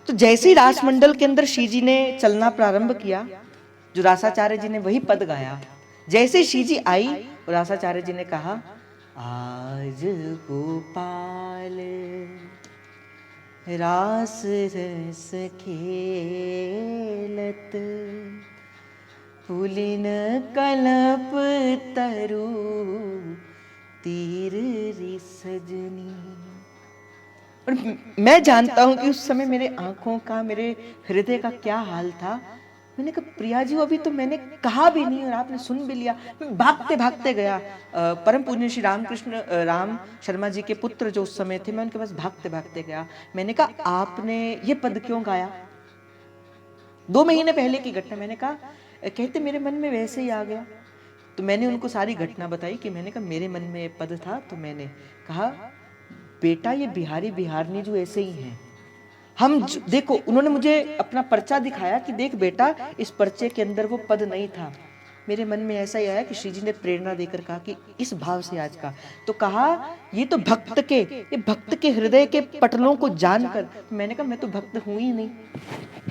तो जैसे ही रास मंडल के अंदर श्री जी ने चलना प्रारंभ किया, जो रासाचार्य जी ने वही पद गाया। जैसे श्री जी आई और रासाचार्य जी ने कहा, आज गोपाल रास रस खेलत पुलिन कलप तरु तीर री सजनी। और मैं जानता हूं कि उस समय मेरे आंखों का, मेरे हृदय का क्या हाल था। मैंने कहा प्रिया जी, अभी तो मैंने कहा भी नहीं और आपने सुन भी लिया। मैं भागते भागते गया, परम पूज्य श्री रामकृष्ण राम शर्मा जी के पुत्र जो उस समय थे, मैं उनके पास भागते भागते गया। मैंने कहा आपने ये पद क्यों गाया? 2 महीने पहले की घटना। मैंने कहा, कहते मेरे मन में वैसे ही आ गया। तो मैंने उनको सारी घटना बताई कि मैंने कहा मेरे मन में पद था, तो मैंने कहा बेटा ये बिहारी बिहारनी जो ऐसे ही हैं, हम देखो, उन्होंने मुझे अपना पर्चा दिखाया कि देख बेटा, इस पर्चे के अंदर वो पद नहीं था। मेरे मन में ऐसा ही आया कि श्री जी ने प्रेरणा देकर कहा कि इस भाव से आज का, तो कहा ये तो भक्त के, ये भक्त के हृदय के पटलों को जानकर। तो मैंने कहा मैं तो भक्त हूं ही नहीं,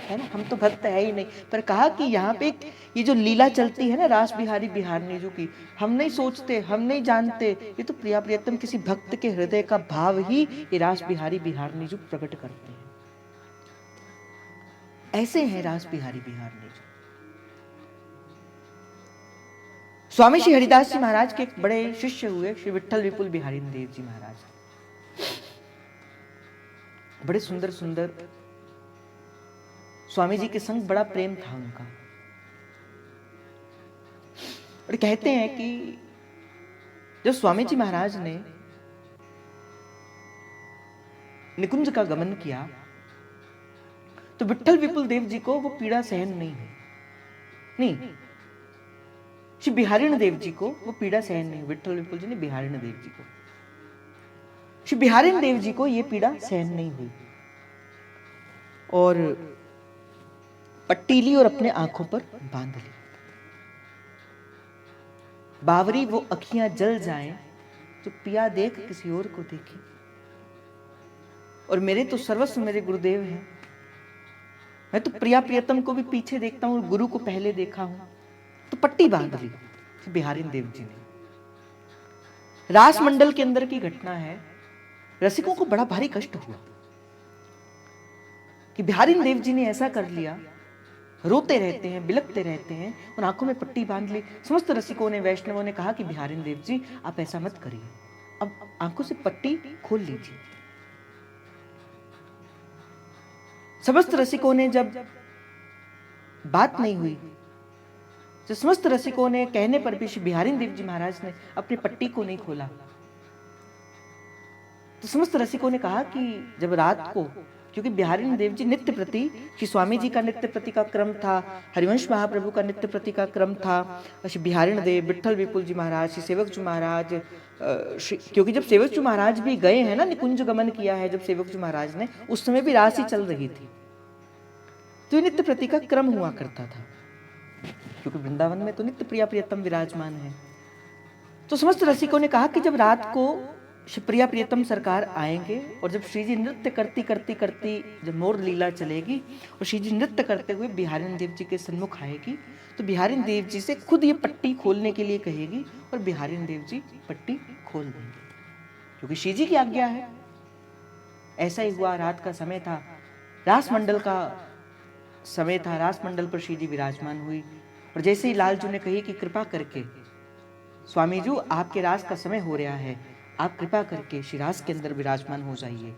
है ना, हम तो भक्त है ही नहीं। पर कहा कि यहाँ पे ये जो लीला चलती है ना रास बिहारी बिहारनी जो की, हम नहीं सोचते, हम नहीं जानते, ये तो प्रिया प्रियतम किसी भक्त के हृदय का भाव ही ये रास बिहारी बिहारनी जो प्रकट करते हैं। ऐसे हैं रास बिहारी बिहारनी जो। स्वामी श्री हरिदास जी महाराज के एक बड़े शिष्य हुए श्री विट्ठल विपुल बिहारी देव जी महाराज। बड़े सुंदर सुंदर, स्वामी जी के संग बड़ा प्रेम था उनका। और कहते हैं कि जब स्वामी जी महाराज ने निकुंज का गमन किया, तो विट्ठल विपुल देव जी को वो पीड़ा सहन नहीं हुई। नहीं, श्री बिहारिण देव जी को वो पीड़ा सहन नहीं। विट्ठल विपुल जी ने बिहारिण देव जी को, श्री बिहारिण देव जी को ये पीड़ा सहन नहीं हुई, और पट्टी ली और अपने आंखों पर बांध ली। बावरी वो अखियां जल जाएं जो पिया देख किसी और को देखे। और मेरे तो सर्वस्व मेरे गुरुदेव हैं, मैं तो प्रिया प्रियतम को भी पीछे देखता हूं, गुरु को पहले देखा हूं। तो पट्टी बांध ली बिहारी देव जी ने। रास मंडल के अंदर की घटना है, रसिकों को बड़ा भारी कष्ट हुआ कि बिहारी देव जी ने ऐसा कर लिया। रोते रहते हैं, बिलखते रहते हैं, और आंखों में पट्टी बांध ली। समस्त रसिकों ने, वैष्णवों ने कहा कि बिहारी देव जी आप ऐसा मत करिए, अब आंखों से पट्टी खोल लीजिए। समस्त रसिकों ने जब बात नहीं हुई, तो समस्त रसिकों ने कहने पर भी श्री बिहारी देव जी महाराज ने अपनी पट्टी को नहीं खोला। तो समस्त रसिकों ने कहा कि जब रात को, क्योंकि बिहारी देव जी नित्य प्रति, श्री स्वामी जी का नित्य प्रति का क्रम था, हरिवंश महाप्रभु का नित्य प्रति का क्रम था, श्री बिहारी देव, विट्ठल विपुल जी महाराज, श्री सेवक जी महाराज, क्योंकि जब सेवक जी महाराज भी गए हैं ना, निकुंज गमन किया है जब सेवक जी महाराज ने, उस समय भी रास ही चल रही थी। तो ये नित्य प्रति का क्रम हुआ करता था, क्योंकि वृंदावन में तो नित्य प्रिया प्रियतम विराजमान है। तो समस्त रसिकों ने कहा कि जब रात को प्रिया प्रियतम सरकार आएंगे और जब श्री जी नृत्य करती करती करती जब मोर लीला चलेगी और श्री जी नृत्य करते हुए बिहारी देव जी के सन्मुख आएगी, तो बिहारी देव जी से खुद ये पट्टी खोलने के लिए कहेगी और बिहारी देव जी पट्टी खोल देंगे, क्योंकि श्री जी की आज्ञा है। ऐसा ही हुआ। रात का समय था, रास मंडल का समय था। रास मंडल पर श्री जी विराजमान हुई और जैसे ही लालजू ने कही कि कृपा करके स्वामी जी आपके रास का समय हो रहा है, आप कृपा करके श्री रास के अंदर विराजमान हो जाइए।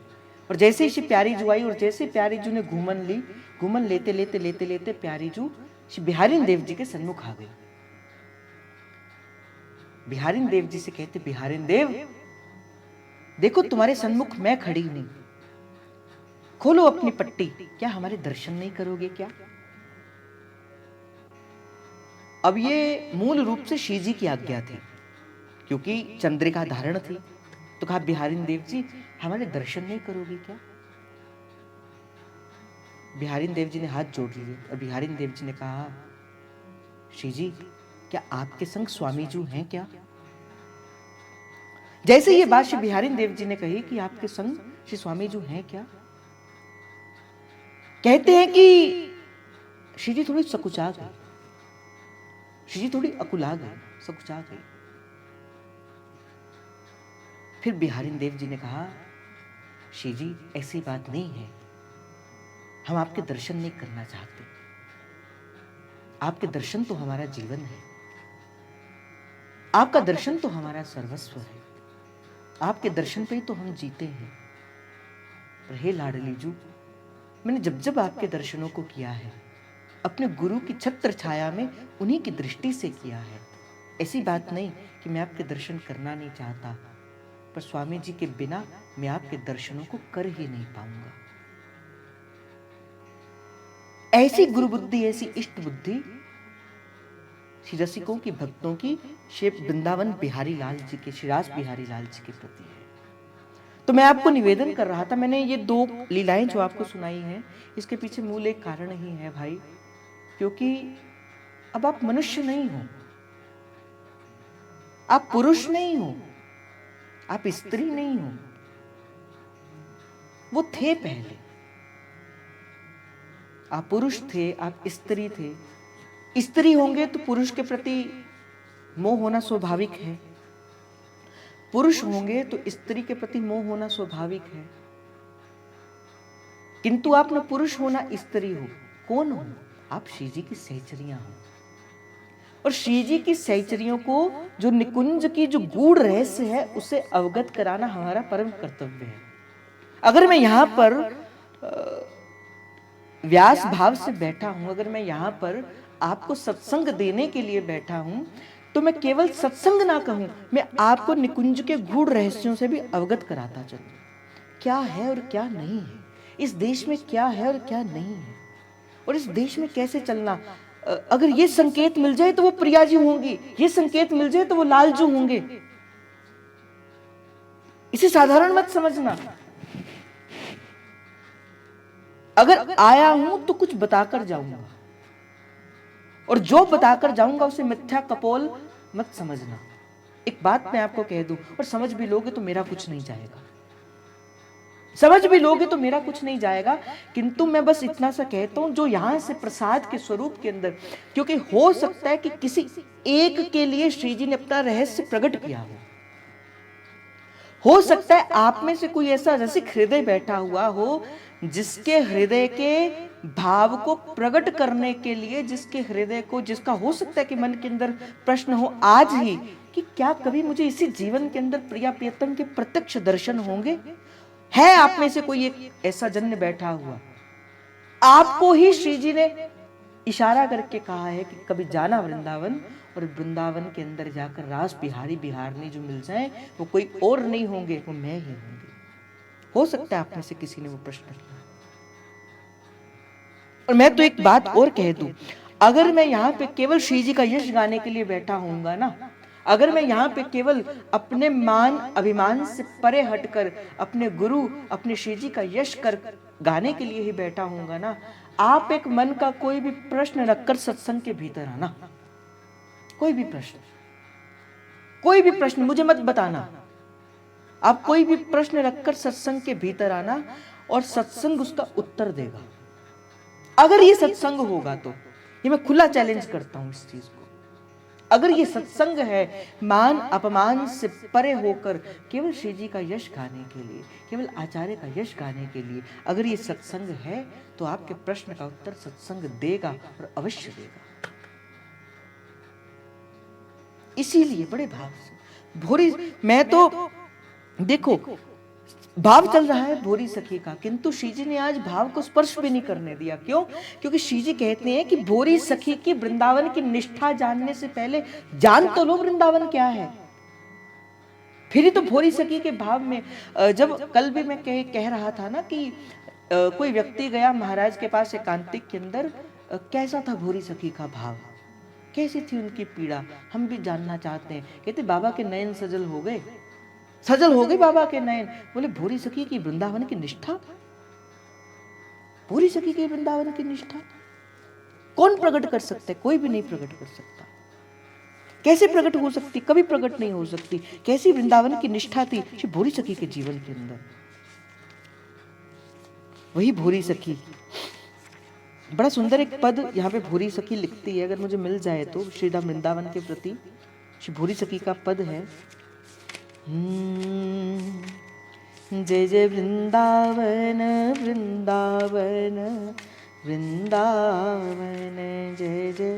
और जैसे ही श्री प्यारी जू आई और जैसे प्यारी जू ने घूमन ली, घूमन लेते लेते लेते लेते प्यारी जू श्री बिहारी देव जी के सन्मुख आ गई। बिहारी देव जी से कहते, बिहारी देव देखो तुम्हारे सन्मुख मैं खड़ी नहीं, खोलो अपनी पट्टी, क्या हमारे दर्शन नहीं करोगे क्या? अब ये मूल रूप से श्री जी की आज्ञा थी, क्योंकि चंद्रिका धारण थी। तो कहा बिहारी देव जी हमारे दर्शन नहीं करोगे क्या? बिहारी देव जी ने हाथ जोड़ लिए और बिहारी देव जी ने कहा, श्री जी क्या आपके संग स्वामी जी हैं क्या? जैसे ये बात श्री बिहारी देव जी ने कही कि आपके संग श्री स्वामी जी हैं क्या, कहते हैं कि श्री जी थोड़ी सकुचा गई, श्री जी थोड़ी अकुला गई, सकुचा गई। फिर बिहारी देव जी ने कहा, श्री जी ऐसी बात नहीं है, हम आपके दर्शन नहीं करना चाहते, आपके दर्शन तो हमारा जीवन है, आपका दर्शन तो हमारा सर्वस्व है, आपके दर्शन पे ही तो हम जीते हैं। पर हे लाडली जू, मैंने जब जब आपके दर्शनों को किया है अपने गुरु की छत्र छाया में उन्हीं की दृष्टि से किया है। ऐसी बात नहीं कि मैं आपके दर्शन करना नहीं चाहता, पर स्वामी जी के बिना मैं आपके दर्शनों को कर ही नहीं पाऊंगा। ऐसी गुरु बुद्धि, ऐसी इष्ट बुद्धि श्री रसिकों की, भक्तों की श्री वृंदावन बिहारी लाल जी के, श्री रास बिहारी लाल जी के प्रति है। तो मैं आपको निवेदन कर रहा था, मैंने ये दो लीलाएं जो आपको सुनाई हैं, इसके पीछे मूल एक कारण ही है भाई, क्योंकि अब आप मनुष्य नहीं हो, आप पुरुष नहीं हो, आप स्त्री नहीं हो, वो थे पहले। आप पुरुष थे, आप स्त्री थे। स्त्री होंगे तो पुरुष के प्रति मोह होना स्वाभाविक है, पुरुष होंगे तो स्त्री के प्रति मोह होना स्वाभाविक है। किंतु आप न पुरुष हो ना स्त्री हो, कौन हो? आप श्री जी की सहचरियां हो। और श्री जी की सहचरियों को जो निकुंज की जो गूढ़ रहस्य है उसे अवगत कराना हमारा परम कर्तव्य है। अगर मैं यहां पर व्यास भाव से बैठा हूं, अगर मैं यहां पर आपको सत्संग देने के लिए बैठा हूं, तो मैं केवल सत्संग ना कहूं, मैं आपको निकुंज के गूढ़ रहस्यों से भी अवगत कराता चलूं। क्या है और क्या नहीं है, इस देश में क्या है और क्या नहीं है, और इस देश में कैसे चलना। अगर ये संकेत मिल जाए तो वो प्रिया जी होंगी, ये संकेत मिल जाए तो वो लालजू होंगे। इसे साधारण मत समझना। अगर आया हूं तो कुछ बताकर जाऊंगा, और जो बताकर जाऊंगा उसे मिथ्या कपोल मत समझना। एक बात मैं आपको कह दूं, और समझ भी लोगे तो मेरा कुछ नहीं जाएगा, समझ भी लोगे तो मेरा कुछ नहीं जाएगा, किंतु मैं बस इतना सा कहता हूं, जो यहां से प्रसाद के स्वरूप के अंदर, क्योंकि हो सकता है कि किसी एक के लिए श्री जी ने अपना रहस्य प्रकट किया हो सकता है आप में से कोई ऐसा रसिक हृदय बैठा हुआ हो जिसके हृदय के भाव को प्रकट करने के लिए, जिसके हृदय को, जिसका हो सकता है कि मन के अंदर प्रश्न हो आज ही कि क्या कभी मुझे इसी जीवन के अंदर प्रिया प्रियतम के प्रत्यक्ष दर्शन होंगे। है आप में से कोई एक ऐसा जन बैठा हुआ, आपको ही श्री जी ने इशारा करके कहा है कि कभी जाना वृंदावन, और वृंदावन के अंदर जाकर रास बिहारी बिहारनी जो मिल जाए वो कोई और नहीं होंगे, वो मैं ही होंगी। हो सकता है आप में से किसी ने वो प्रश्न किया। और मैं तो एक बात और कह दूं, अगर मैं यहाँ पे केवल श्री जी का यश गाने के लिए बैठा होऊंगा ना, अगर मैं यहाँ पे केवल अपने मान अभिमान से परे हटकर अपने गुरु, अपने श्री जी का यश कर गाने के लिए ही बैठा होऊंगा ना, आप एक मन का कोई भी प्रश्न रखकर सत्संग के भीतर आना, कोई भी प्रश्न मुझे मत बताना, आप कोई भी प्रश्न रखकर सत्संग के भीतर आना और सत्संग उसका उत्तर देगा। अगर ये सत्संग होगा तो, ये मैं खुला चैलेंज करता हूं इस चीज को, अगर ये सत्संग है मान अपमान से परे होकर केवल श्री जी का यश गाने के लिए, केवल आचार्य का यश गाने के लिए, अगर ये सत्संग है तो आपके प्रश्न का उत्तर सत्संग देगा और अवश्य देगा। इसीलिए बड़े भाव से भोरी, मैं तो देखो भाव चल रहा है भोरी सखी का, किंतु श्री जी ने आज भाव को स्पर्श भी नहीं करने दिया। क्यों? क्योंकि श्री जी कहते हैं कि भोरी सखी की वृंदावन की निष्ठा जानने से पहले जान तो लो वृंदावन क्या है, फिर ही तो भोरी सखी के भाव में। जब कल भी मैं कह रहा था ना कि कोई व्यक्ति गया महाराज के पास एकांतिक के अंदर, कैसा था भोरी सखी का भाव, कैसी थी उनकी पीड़ा, हम भी जानना चाहते हैं। कहते बाबा के नयन सजल हो गए बाबा के नयन। बोले भोरी सखी की वृंदावन की निष्ठा, भोरी सखी की वृंदावन की निष्ठा कौन प्रकट कर सकता है? कोई भी नहीं प्रकट कर सकता। कैसे प्रकट हो सकती? कभी प्रकट नहीं हो सकती। कैसी वृंदावन की निष्ठा थी श्री भोरी सखी के जीवन के अंदर। वही भोरी सखी, बड़ा सुंदर एक पद यहाँ पे भोरी सखी लिखती है, अगर मुझे मिल जाए तो, श्रीधाम वृंदावन के प्रति श्री भोरी सखी का पद है। जय जय वृंदावन वृंदावन वृंदावन, जय जय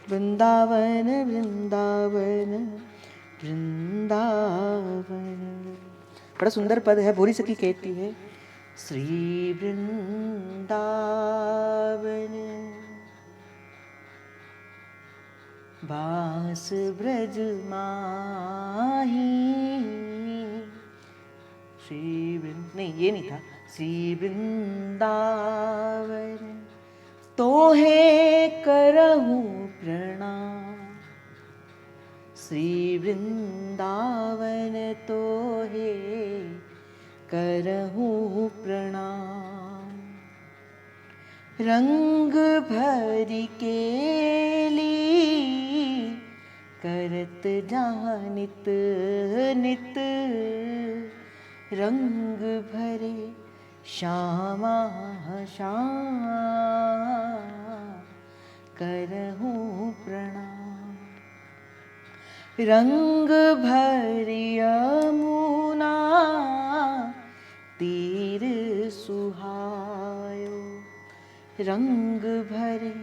वृंदावन वृंदावन वृंदावन। बड़ा सुंदर पद है। भोरी सखी कहती है, श्री वृंदावन बास ब्रज माही, नहीं ये नहीं था, श्री वृंदावन तोहे करहूं प्रणाम, श्री वृंदावन तोहे करहूं प्रणाम। रंग भरी केली करत जहाँ नित नित, रंग भरे श्यामा श्याम करहूं प्रणाम। रंग भरी यमुना तीर सुहायो, रंग भरे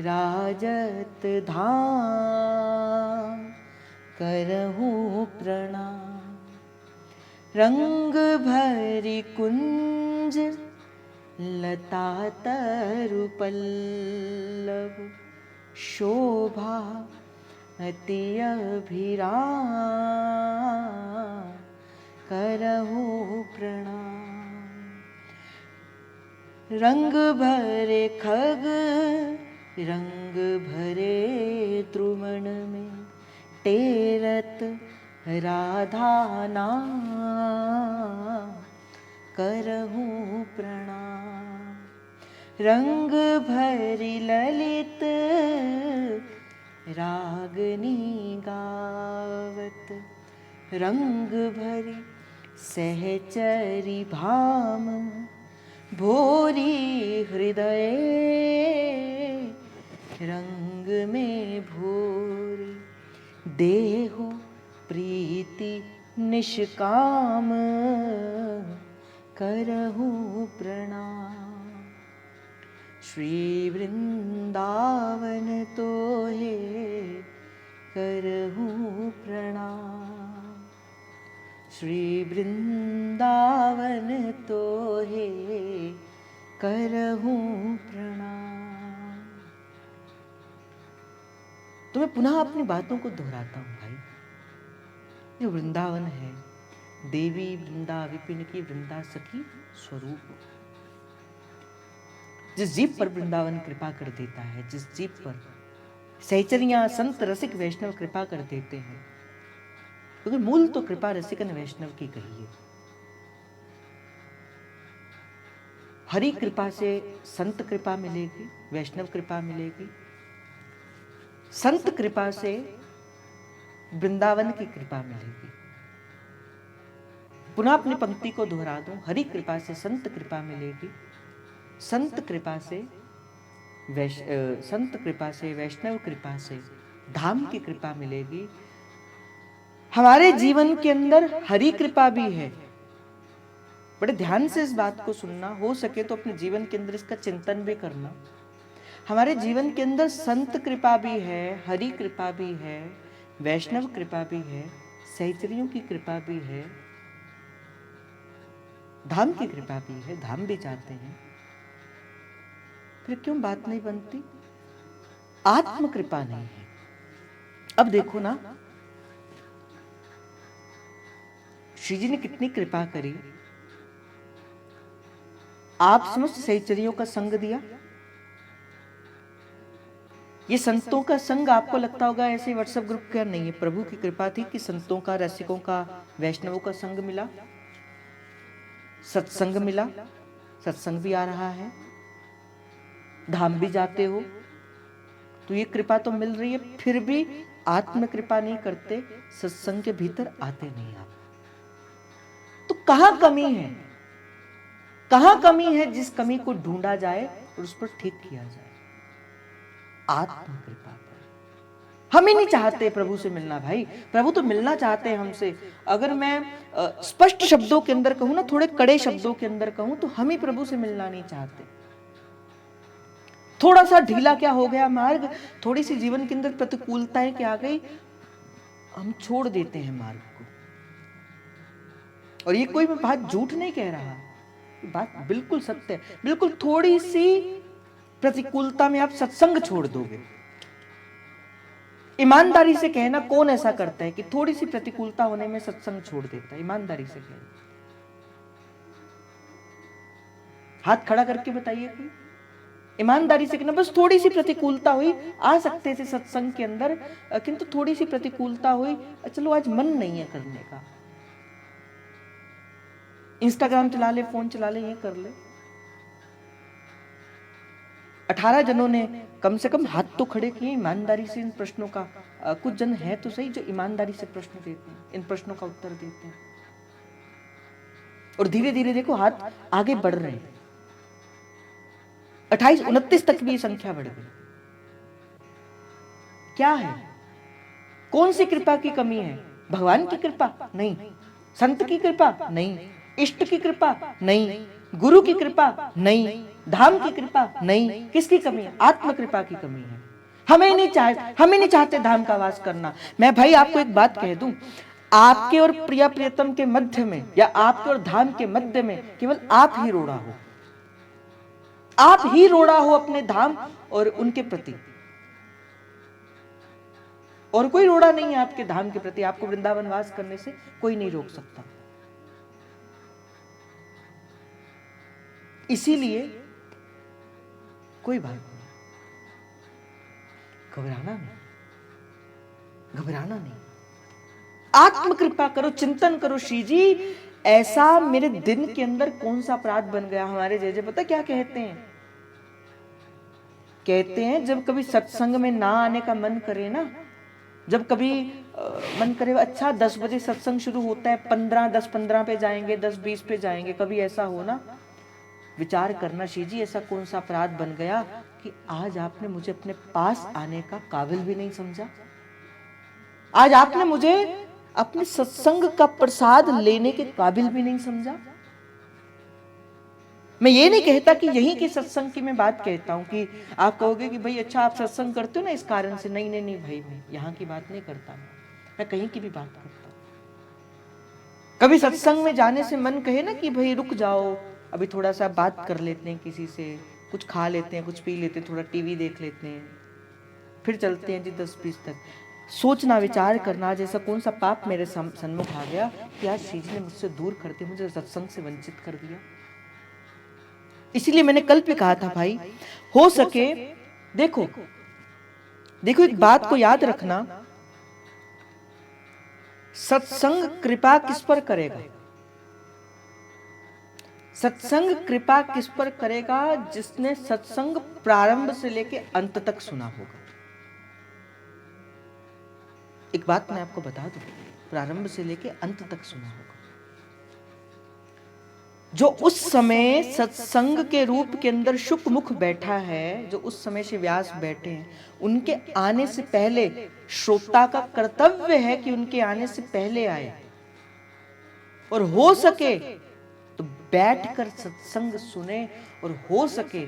राजत धाम करहूं प्रणाम। रंग भरी कुंज लता तरु पल्लव, शोभा अति अभिराम करहूं प्रणाम। रंग भरे खग रंग भरे द्रुमण में, टेरत राधा नाम करहूं प्रणाम। रंग भरी ललित रागनी गावत, रंग भरी सहचरी भाम भोरी हृदय, रंग में भोरी देहो प्रीति निष्काम करहूं प्रणाम। श्री वृंदावन तोहे करहूं प्रणाम, श्री वृंदावन तोहे करहूं प्रणाम। तो मैं पुनः अपनी बातों को दोहराता हूं भाई। जो वृंदावन है, देवी वृंदा विपिन की वृंदा सखी स्वरूप, जिस जीव पर वृंदावन कृपा कर देता है, जिस जीव पर सहचरियां संत रसिक वैष्णव कृपा कर देते हैं, क्योंकि मूल तो कृपा रसिकन वैष्णव की कही है। हरि कृपा से संत कृपा मिलेगी, वैष्णव कृपा मिलेगी। संत कृपा से वृंदावन की कृपा मिलेगी। पुनः अपनी पंक्ति को दोहरा दूं, हरि कृपा से संत कृपा मिलेगी, संत कृपा से वैष्णव कृपा से धाम की कृपा मिलेगी। हमारे जीवन के अंदर हरि कृपा भी है। बड़े ध्यान से इस बात को सुनना, हो सके तो अपने जीवन के अंदर इसका चिंतन भी करना। हमारे जीवन के अंदर संत कृपा भी है, हरि कृपा भी है, वैष्णव कृपा भी है, सहचरियों की कृपा भी है, धाम की कृपा भी है, धाम भी चाहते हैं। फिर क्यों बात नहीं बनती? आत्म कृपा नहीं है। अब देखो ना, श्री जी ने कितनी कृपा करी। आप समस्त सहचरियों का संग दिया। ये संतों का संग आपको लगता होगा ऐसे व्हाट्सएप ग्रुप का नहीं है। प्रभु की कृपा थी कि संतों का, रसिकों का, वैष्णवों का संग मिला, सत्संग मिला, सत्संग भी आ रहा है, धाम भी जाते हो, तो ये कृपा तो मिल रही है। फिर भी आत्म कृपा नहीं करते, सत्संग के भीतर आते नहीं आप। तो कहां कमी है? कहां कमी है जिस कमी को ढूंढा जाए और उस पर ठीक किया जाए? आत्म कृपा पर। हम ही नहीं चाहते प्रभु से मिलना भाई, प्रभु तो मिलना चाहते हैं हमसे। अगर मैं स्पष्ट शब्दों के अंदर कहूं ना, थोड़े कड़े शब्दों के अंदर कहूं, तो हम ही प्रभु से मिलना नहीं चाहते। थोड़ा सा ढीला क्या हो गया मार्ग, थोड़ी सी जीवन के अंदर प्रतिकूलताएं क्या आ गई, हम छोड़ देते हैं मार्ग को। और ये कोई मैं बात झूठ नहीं कह रहा, बात बिल्कुल सत्य है। बिल्कुल थोड़ी सी प्रतिकूलता में आप सत्संग छोड़ दोगे। ईमानदारी से कहना, कौन ऐसा करता है कि थोड़ी सी प्रतिकूलता होने में सत्संग छोड़ देता है? ईमानदारी से कहना, हाथ खड़ा करके बताइए कोई। ईमानदारी से कहना, बस थोड़ी सी प्रतिकूलता हुई, आ सकते थे सत्संग के अंदर, किंतु थोड़ी सी प्रतिकूलता हुई, चलो आज मन नहीं है करने का, इंस्टाग्राम चला ले, फोन चला ले, ये कर ले। 18 जनों ने कम से कम हाथ तो खड़े किए ईमानदारी से इन प्रश्नों का। कुछ जन है तो सही जो ईमानदारी से प्रश्न देते हैं, इन प्रश्नों का उत्तर देते हैं, और धीरे धीरे देखो हाथ आगे बढ़ रहे हैं। 28, 29 तक भी संख्या बढ़ गई। क्या है? कौन सी कृपा की कमी है? भगवान की कृपा नहीं, संत की कृपा नहीं, इष्ट की कृपा नहीं, गुरु की कृपा नहीं, धाम की कृपा नहीं। किसकी कमी है? आत्म कृपा की कमी है। हमें नहीं चाहते धाम का वास करना। मैं भाई आपको एक बात कह दूं, आपके और प्रिया प्रियतम के मध्य में, या आपके और धाम के मध्य में केवल आप ही रोड़ा हो। आप ही रोड़ा हो अपने धाम और उनके प्रति, और कोई रोड़ा नहीं है आपके धाम के प्रति। आपको वृंदावन वास करने से कोई नहीं रोक सकता। इसीलिए कोई बात नहीं, घबराना नहीं। आत्म कृपा करो, चिंतन करो, श्री जी ऐसा मेरे दिन के अंदर कौन सा अपराध बन गया। हमारे जय पता क्या कहते हैं? कहते हैं जब कभी सत्संग में ना आने का मन करे ना, जब कभी मन करे, अच्छा 10 बजे सत्संग शुरू होता है, 10-15 पे जाएंगे, 10-20 पे जाएंगे, कभी ऐसा हो ना, विचार करना श्री जी ऐसा कौन सा अपराध बन गया कि आज आपने मुझे अपने पास आने का काबिल भी नहीं समझा। आज आपने मुझे अपने सत्संग का प्रसाद लेने के काबिल भी नहीं समझा। मैं ये नहीं कहता कि यहीं के सत्संग की मैं बात कहता हूं कि आप कहोगे कि भाई अच्छा आप सत्संग करते हो ना इस कारण से। नहीं नहीं नहीं भाई, मैं यहाँ की बात नहीं करता, मैं कहीं की भी बात करता हूं। कभी सत्संग में जाने से मन कहे ना कि भाई रुक जाओ, अभी थोड़ा सा बात कर लेते हैं किसी से, कुछ खा लेते हैं, कुछ पी लेते हैं, थोड़ा टीवी देख लेते हैं, फिर चलते हैं जी 10-20 तक। सोचना, विचार करना, आज ऐसा कौन सा पाप मेरे सन्मुख आ गया कि आज श्री जी ने मुझसे दूर करते मुझे सत्संग से वंचित कर दिया। इसीलिए मैंने कल भी कहा था भाई, हो सके देखो एक बात को याद रखना, सत्संग कृपा किस पर करेगा? सत्संग कृपा किस पर करेगा? जिसने सत्संग प्रारंभ से लेके अंत तक सुना होगा। एक बात मैं आपको बता दूं, प्रारंभ से लेके अंत तक सुना होगा। जो उस समय सत्संग के रूप के अंदर शुक मुख बैठा है, जो उस समय से व्यास बैठे हैं, उनके आने से पहले श्रोता का कर्तव्य है कि उनके आने से पहले आए, और हो सके तो बैठकर सत्संग सुने, और हो सके,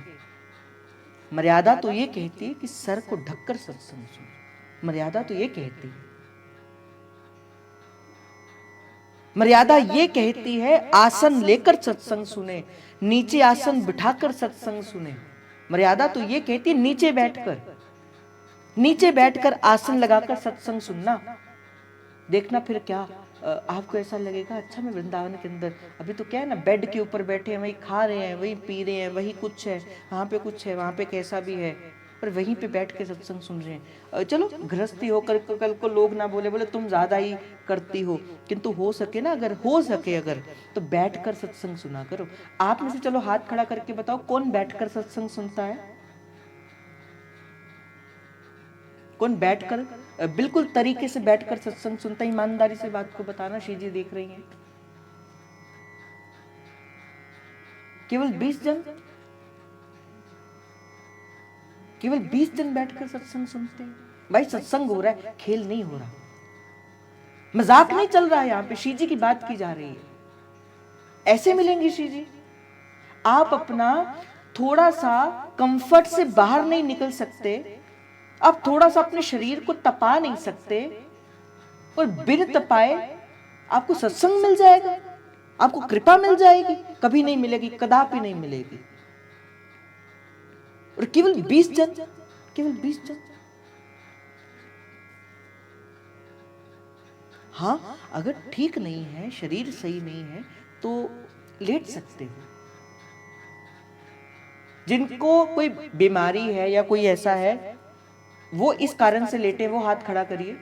मर्यादा तो ये कहती है कि सर को ढककर सत्संग सुने। मर्यादा तो ये कहती है, मर्यादा ये कहती है आसन लेकर सत्संग सुने, नीचे आसन बिठाकर सत्संग सुने। मर्यादा तो ये कहती है नीचे बैठकर आसन लगाकर सत्संग सुनना। देखना फिर क्या आपको ऐसा लगेगा, अच्छा मैं वृंदावन के अंदर, अभी तो क्या है ना, बेड के ऊपर बैठे हैं, वही खा रहे हैं, वही पी रहे हैं, वही कुछ है, वहां पे कुछ है, वहां पे कैसा भी है, पर वहीं पे बैठ के सत्संग सुन रहे हैं। चलो गृहस्थी होकर कल को लोग ना बोले तुम ज्यादा ही करती हो, किंतु हो सके ना, अगर हो सके अगर, तो बैठकर सत्संग सुना करो। आप में से चलो हाथ खड़ा करके बताओ कौन बैठकर सत्संग सुनता है? कौन बैठकर बिल्कुल तरीके से बैठकर सत्संग सुनता है? ईमानदारी से बात को बताना। श्री जी देख रही हैं। केवल 20 जन, केवल 20 जन बैठकर सत्संग सुनते हैं। भाई सत्संग हो रहा है, खेल नहीं हो रहा, मजाक नहीं चल रहा है। यहां पे श्री जी की बात की जा रही है। ऐसे मिलेंगे श्री जी? आप अपना थोड़ा सा कंफर्ट से बाहर नहीं निकल सकते, आप थोड़ा सा अपने शरीर को तपा नहीं सकते, और बिन तपाए आपको सत्संग मिल जाएगा, आपको कृपा मिल जाएगी? कभी नहीं मिलेगी, कदापि नहीं मिलेगी। और केवल 20 जन, केवल 20 जन। हाँ, अगर ठीक नहीं है, शरीर सही नहीं है, तो लेट सकते हो। जिनको कोई बीमारी है या कोई ऐसा है, वो इस कारण से लेटे, वो हाथ खड़ा करिए।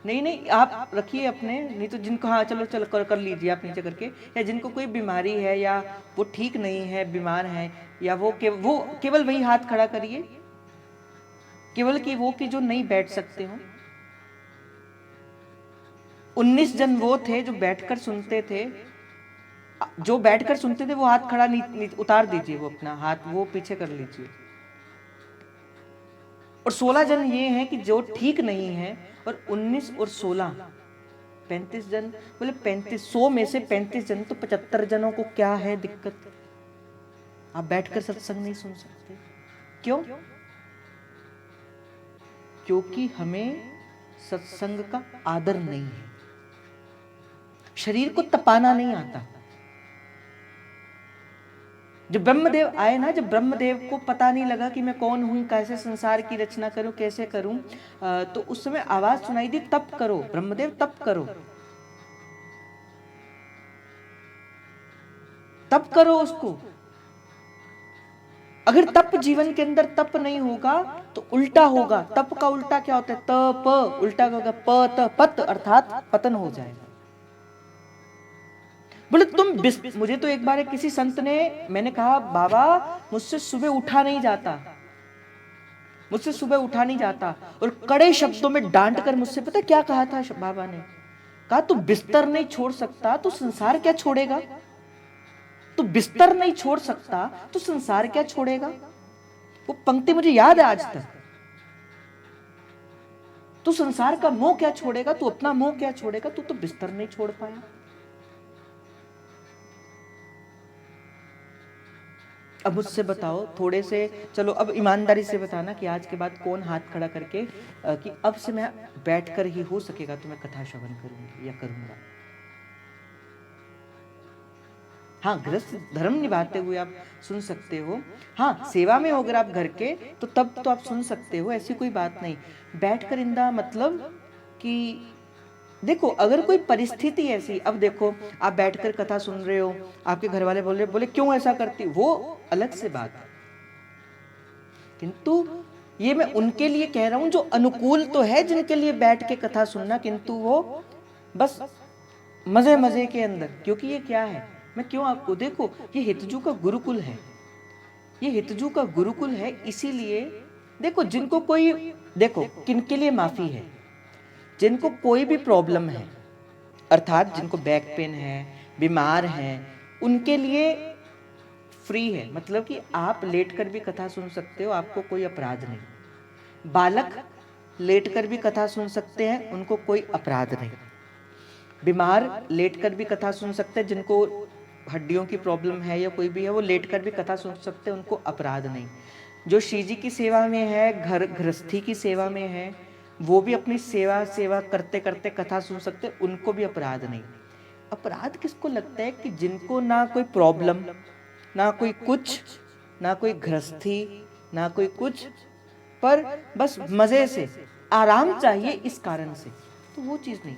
नहीं आप रखिए अपने, नहीं तो जिनको, हाँ चलो चलो कर लीजिए आप नीचे करके। या जिनको कोई बीमारी है, या वो ठीक नहीं है, बीमार है, या वो केवल वही हाथ खड़ा करिए, केवल कि वो कि जो नहीं बैठ सकते हो। 19 जन वो थे जो बैठकर सुनते थे। जो बैठकर सुनते थे वो हाथ खड़ा उतार दीजिए, वो अपना हाथ वो पीछे कर लीजिए। और 16 जन ये हैं कि जो ठीक नहीं है, और 19 और 16 35 जन। बोले 100 में से 35 जन, तो 75 जनों को क्या है दिक्कत? आप बैठकर सत्संग नहीं सुन सकते। क्यों? क्योंकि हमें सत्संग का आदर नहीं है, शरीर को तपाना नहीं आता। जब ब्रह्मदेव आए ना, जब ब्रह्मदेव को पता नहीं लगा कि मैं कौन हूं, कैसे संसार की रचना करूं, कैसे करूं, तो उस समय आवाज सुनाई दी, तप करो ब्रह्मदेव, तप करो, तप करो उसको। अगर तप जीवन के अंदर तप नहीं होगा तो उल्टा होगा। तप का उल्टा क्या होता है? तप, उल्टा होगा पत, अर्थात पतन हो जाएगा। बोले मुझे तो एक बार किसी संत ने, मैंने कहा बाबा मुझसे सुबह उठा नहीं जाता, मुझसे सुबह उठा नहीं जाता, और कड़े शब्दों में डांट कर मुझसे पता क्या कहा था बाबा ने? कहा तू बिस्तर नहीं छोड़ सकता तो संसार क्या छोड़ेगा? तू बिस्तर नहीं छोड़ सकता तो संसार क्या छोड़ेगा? वो पंक्ति मुझे याद है आज तक। तू संसार का मोह क्या छोड़ेगा? तू अपना मोह क्या छोड़ेगा? तू तो बिस्तर नहीं छोड़ पाया। अब मुझसे बताओ थोड़े से, चलो अब ईमानदारी से बताना कि आज के बाद कौन हाथ खड़ा करके कि अब से मैं बैठकर ही हो सकेगा तो मैं कथा श्रवण करूंगी या करूंगा। हाँ, गृहस्थ धर्म निभाते हुए आप सुन सकते हो। हाँ, सेवा में हो अगर आप घर के, तो तब तो आप सुन सकते हो, ऐसी कोई बात नहीं। बैठकर इंदा मतलब कि देखो, अगर कोई परिस्थिति ऐसी, अब देखो आप बैठकर कथा सुन रहे हो, आपके घर वाले बोले क्यों ऐसा करती, वो अलग से बात है। किंतु ये मैं उनके लिए कह रहा हूं जो अनुकूल तो है, जिनके लिए बैठ के कथा सुनना, किंतु वो बस मजे मजे के अंदर। क्योंकि ये क्या है, मैं क्यों आपको, देखो ये हितजू का गुरुकुल है, ये हितजू का गुरुकुल है, इसीलिए देखो जिनको कोई, देखो किनके लिए माफी है, जिनको कोई भी प्रॉब्लम है, अर्थात जिनको बैक पेन है, बीमार हैं, उनके लिए फ्री है। मतलब कि आप लेट कर भी कथा सुन सकते हो, आपको कोई अपराध नहीं। बालक लेट कर भी कथा सुन सकते हैं, उनको कोई अपराध नहीं। बीमार लेट कर भी कथा सुन सकते हैं, जिनको हड्डियों की प्रॉब्लम है या कोई भी है, वो लेट कर भी कथा सुन सकते हैं, उनको अपराध नहीं। जो श्री जी की सेवा में है, घर गृहस्थी की सेवा में है, वो भी अपनी सेवा करते करते कथा सुन सकते, उनको भी अपराध नहीं। अपराध किसको लगता है कि जिनको ना कोई प्रॉब्लम, ना कोई कुछ, ना कोई गृहस्थी, ना कोई कुछ, पर बस मजे से आराम चाहिए इस कारण से, तो वो चीज नहीं।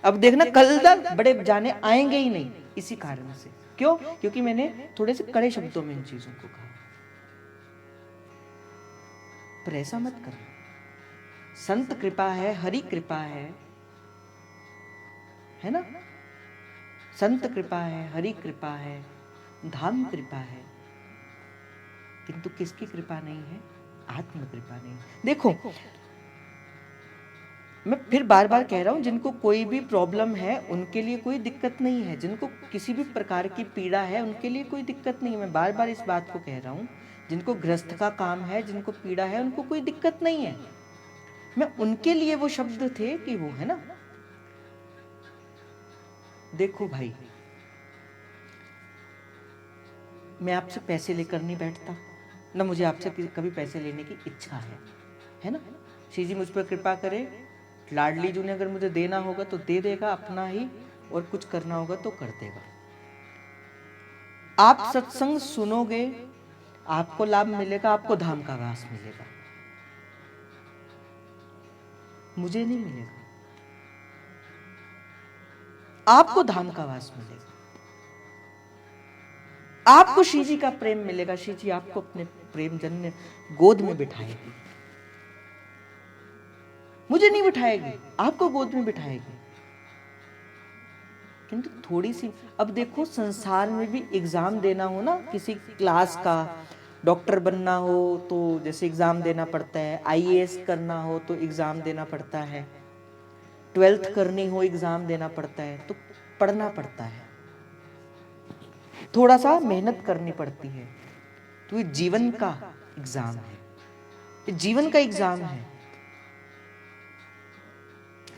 अब देखना कल तक बड़े जाने आएंगे ही नहीं इसी कारण से। क्यों? क्योंकि मैंने थोड़े से कड़े शब्दों में इन चीजों को कहा। पर ऐसा मत करो, संत कृपा है, हरि कृपा है ना? संत कृपा है, हरि कृपा है, धाम कृपा है, किंतु किसकी कृपा नहीं है? आत्म कृपा नहीं। देखो मैं फिर बार बार कह रहा हूं, जिनको कोई भी प्रॉब्लम है उनके लिए कोई दिक्कत नहीं है, जिनको किसी भी प्रकार की पीड़ा है उनके लिए कोई दिक्कत नहीं है। मैं बार बार इस बात को कह रहा हूं, जिनको गृहस्थ का काम है, जिनको पीड़ा है, उनको कोई दिक्कत नहीं है। मैं उनके लिए वो शब्द थे कि वो है ना, देखो भाई मैं आपसे पैसे लेकर नहीं बैठता, ना मुझे आपसे कभी पैसे लेने की इच्छा है ना? श्री जी मुझ पर कृपा करे, लाडली जू ने अगर मुझे देना होगा तो दे देगा अपना ही, और कुछ करना होगा तो कर देगा। आप सत्संग सुनोगे, आपको लाभ मिलेगा, आपको धाम का वास मिलेगा, मुझे नहीं मिलेगा, आपको धाम का वास मिलेगा, आपको श्री जी का प्रेम मिलेगा। श्री जी आपको अपने प्रेम जन्य गोद में बिठाएगी, मुझे नहीं बिठाएगी, आपको गोद में बिठाएगी। किंतु थोड़ी सी, अब देखो संसार में भी एग्जाम देना हो ना, किसी क्लास का, डॉक्टर बनना हो तो जैसे एग्जाम देना पड़ता है, आईएएस करना हो तो एग्जाम देना पड़ता है, 12th करनी हो एग्जाम देना पड़ता है, तो पढ़ना पड़ता है, थोड़ा सा मेहनत करनी पड़ती है। तो ये जीवन का एग्जाम है, ये जीवन का एग्जाम है,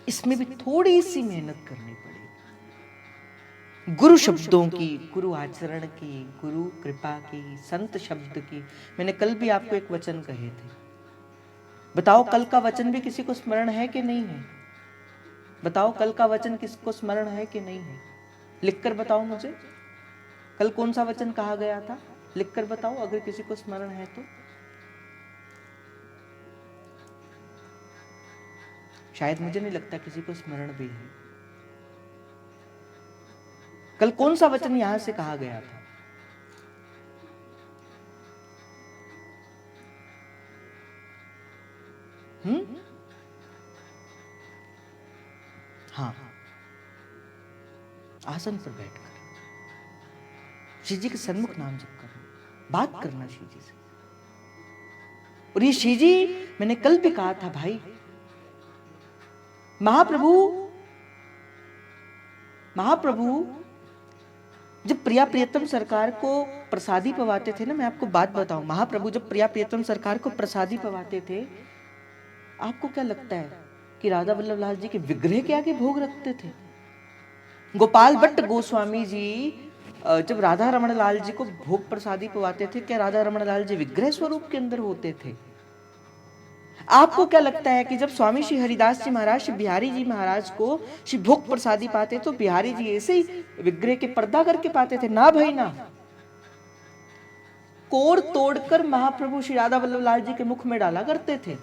इसमें भी थोड़ी सी मेहनत करनी पड़ेगी, गुरु शब्दों की, गुरु आचरण की, गुरु कृपा की, संत शब्द की। मैंने कल भी आपको एक वचन कहे थे, बताओ कल का वचन भी किसी को स्मरण है कि नहीं है? बताओ कल का वचन किसको स्मरण है कि नहीं है? लिखकर बताओ मुझे, कल कौन सा वचन कहा गया था? लिखकर बताओ अगर किसी को स्मरण है तो। शायद मुझे नहीं लगता किसी को स्मरण भी है। कल कौन सा वचन यहां से कहा गया था? हाँ, आसन पर बैठकर श्री जी के सन्मुख नाम जप करना, बात करना श्री जी से। और ये श्री जी, मैंने कल भी कहा था भाई, महाप्रभु जब प्रिया प्रियतम सरकार को प्रसादी पवाते थे ना, मैं आपको बात बताऊं, महाप्रभु जब प्रिया प्रियतम सरकार को प्रसादी पवाते थे, आपको क्या लगता है कि राधा वल्लभ लाल जी के विग्रह के आगे भोग रखते थे? गोपाल भट्ट गोस्वामी जी जब राधा रमण लाल जी को भोग प्रसादी पवाते थे, क्या राधा रमण लाल जी विग्रह स्वरूप के अंदर होते थे? आपको क्या लगता है कि जब स्वामी श्री हरिदास जी महाराज श्री बिहारी जी महाराज को श्री भोग प्रसादी पाते तो बिहारी जी ऐसे ही विग्रह के पर्दा करके पाते थे? ना भाई ना, कोर तोड़कर महाप्रभु श्री राधा वल्लभ लाल जी के मुख में डाला करते थे,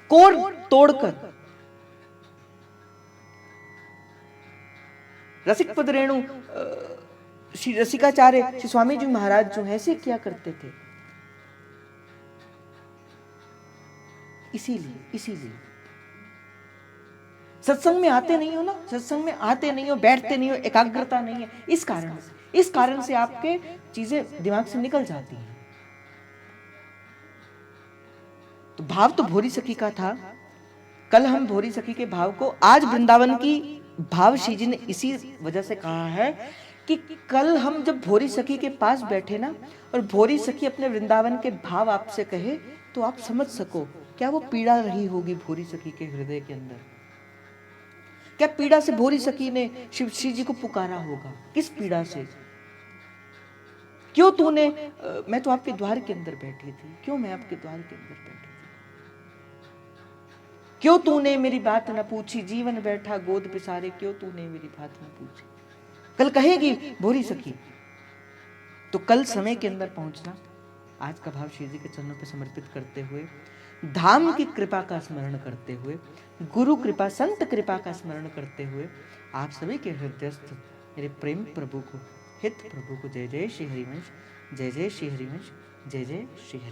कोर तोड़कर। रसिक पद रेणु श्री रसिकाचार्य श्री स्वामी जी महाराज जो ऐसे किया करते थे। इसीलिए सत्संग में आते नहीं हो ना, सत्संग में आते नहीं हो, बैठते नहीं हो, एकाग्रता नहीं है, इस कारण से आपके चीजें दिमाग से निकल जाती हैं। तो भाव तो भोरी सखी का था। कल हम भोरी सखी के भाव को, आज वृंदावन की भाव श्री जी ने इसी वजह से कहा है कि कल हम जब भोरी सखी के पास बैठे ना, और भोरी सखी अपने वृंदावन के भाव आपसे कहे, तो आप समझ सको क्या वो पीड़ा रही होगी भोरी सखी के हृदय के अंदर। क्या पीड़ा से भोरी सखी ने शिव श्री जी को पुकारा होगा, किस पीड़ा से? क्यों तूने, मैं तो आपके द्वार के अंदर बैठी थी, क्यों मैं आपके द्वार के अंदर बैठी थी, क्यों तूने मेरी बात न पूछी, जीवन बैठा गोद पिसारे, क्यों तूने मेरी बात न पूछी। कल कहेगी भोरी सखी। तो कल समय के अंदर पहुंचना, आज का भाव श्री जी के चरणों पर समर्पित करते हुए, धाम की कृपा का स्मरण करते हुए, गुरु कृपा, संत कृपा का स्मरण करते हुए, आप सभी के हृदयस्थ मेरे प्रेम प्रभु को, हित प्रभु को, जय जय श्री हरिवंश, जय जय श्री हरिवंश, जय जय श्री हरि।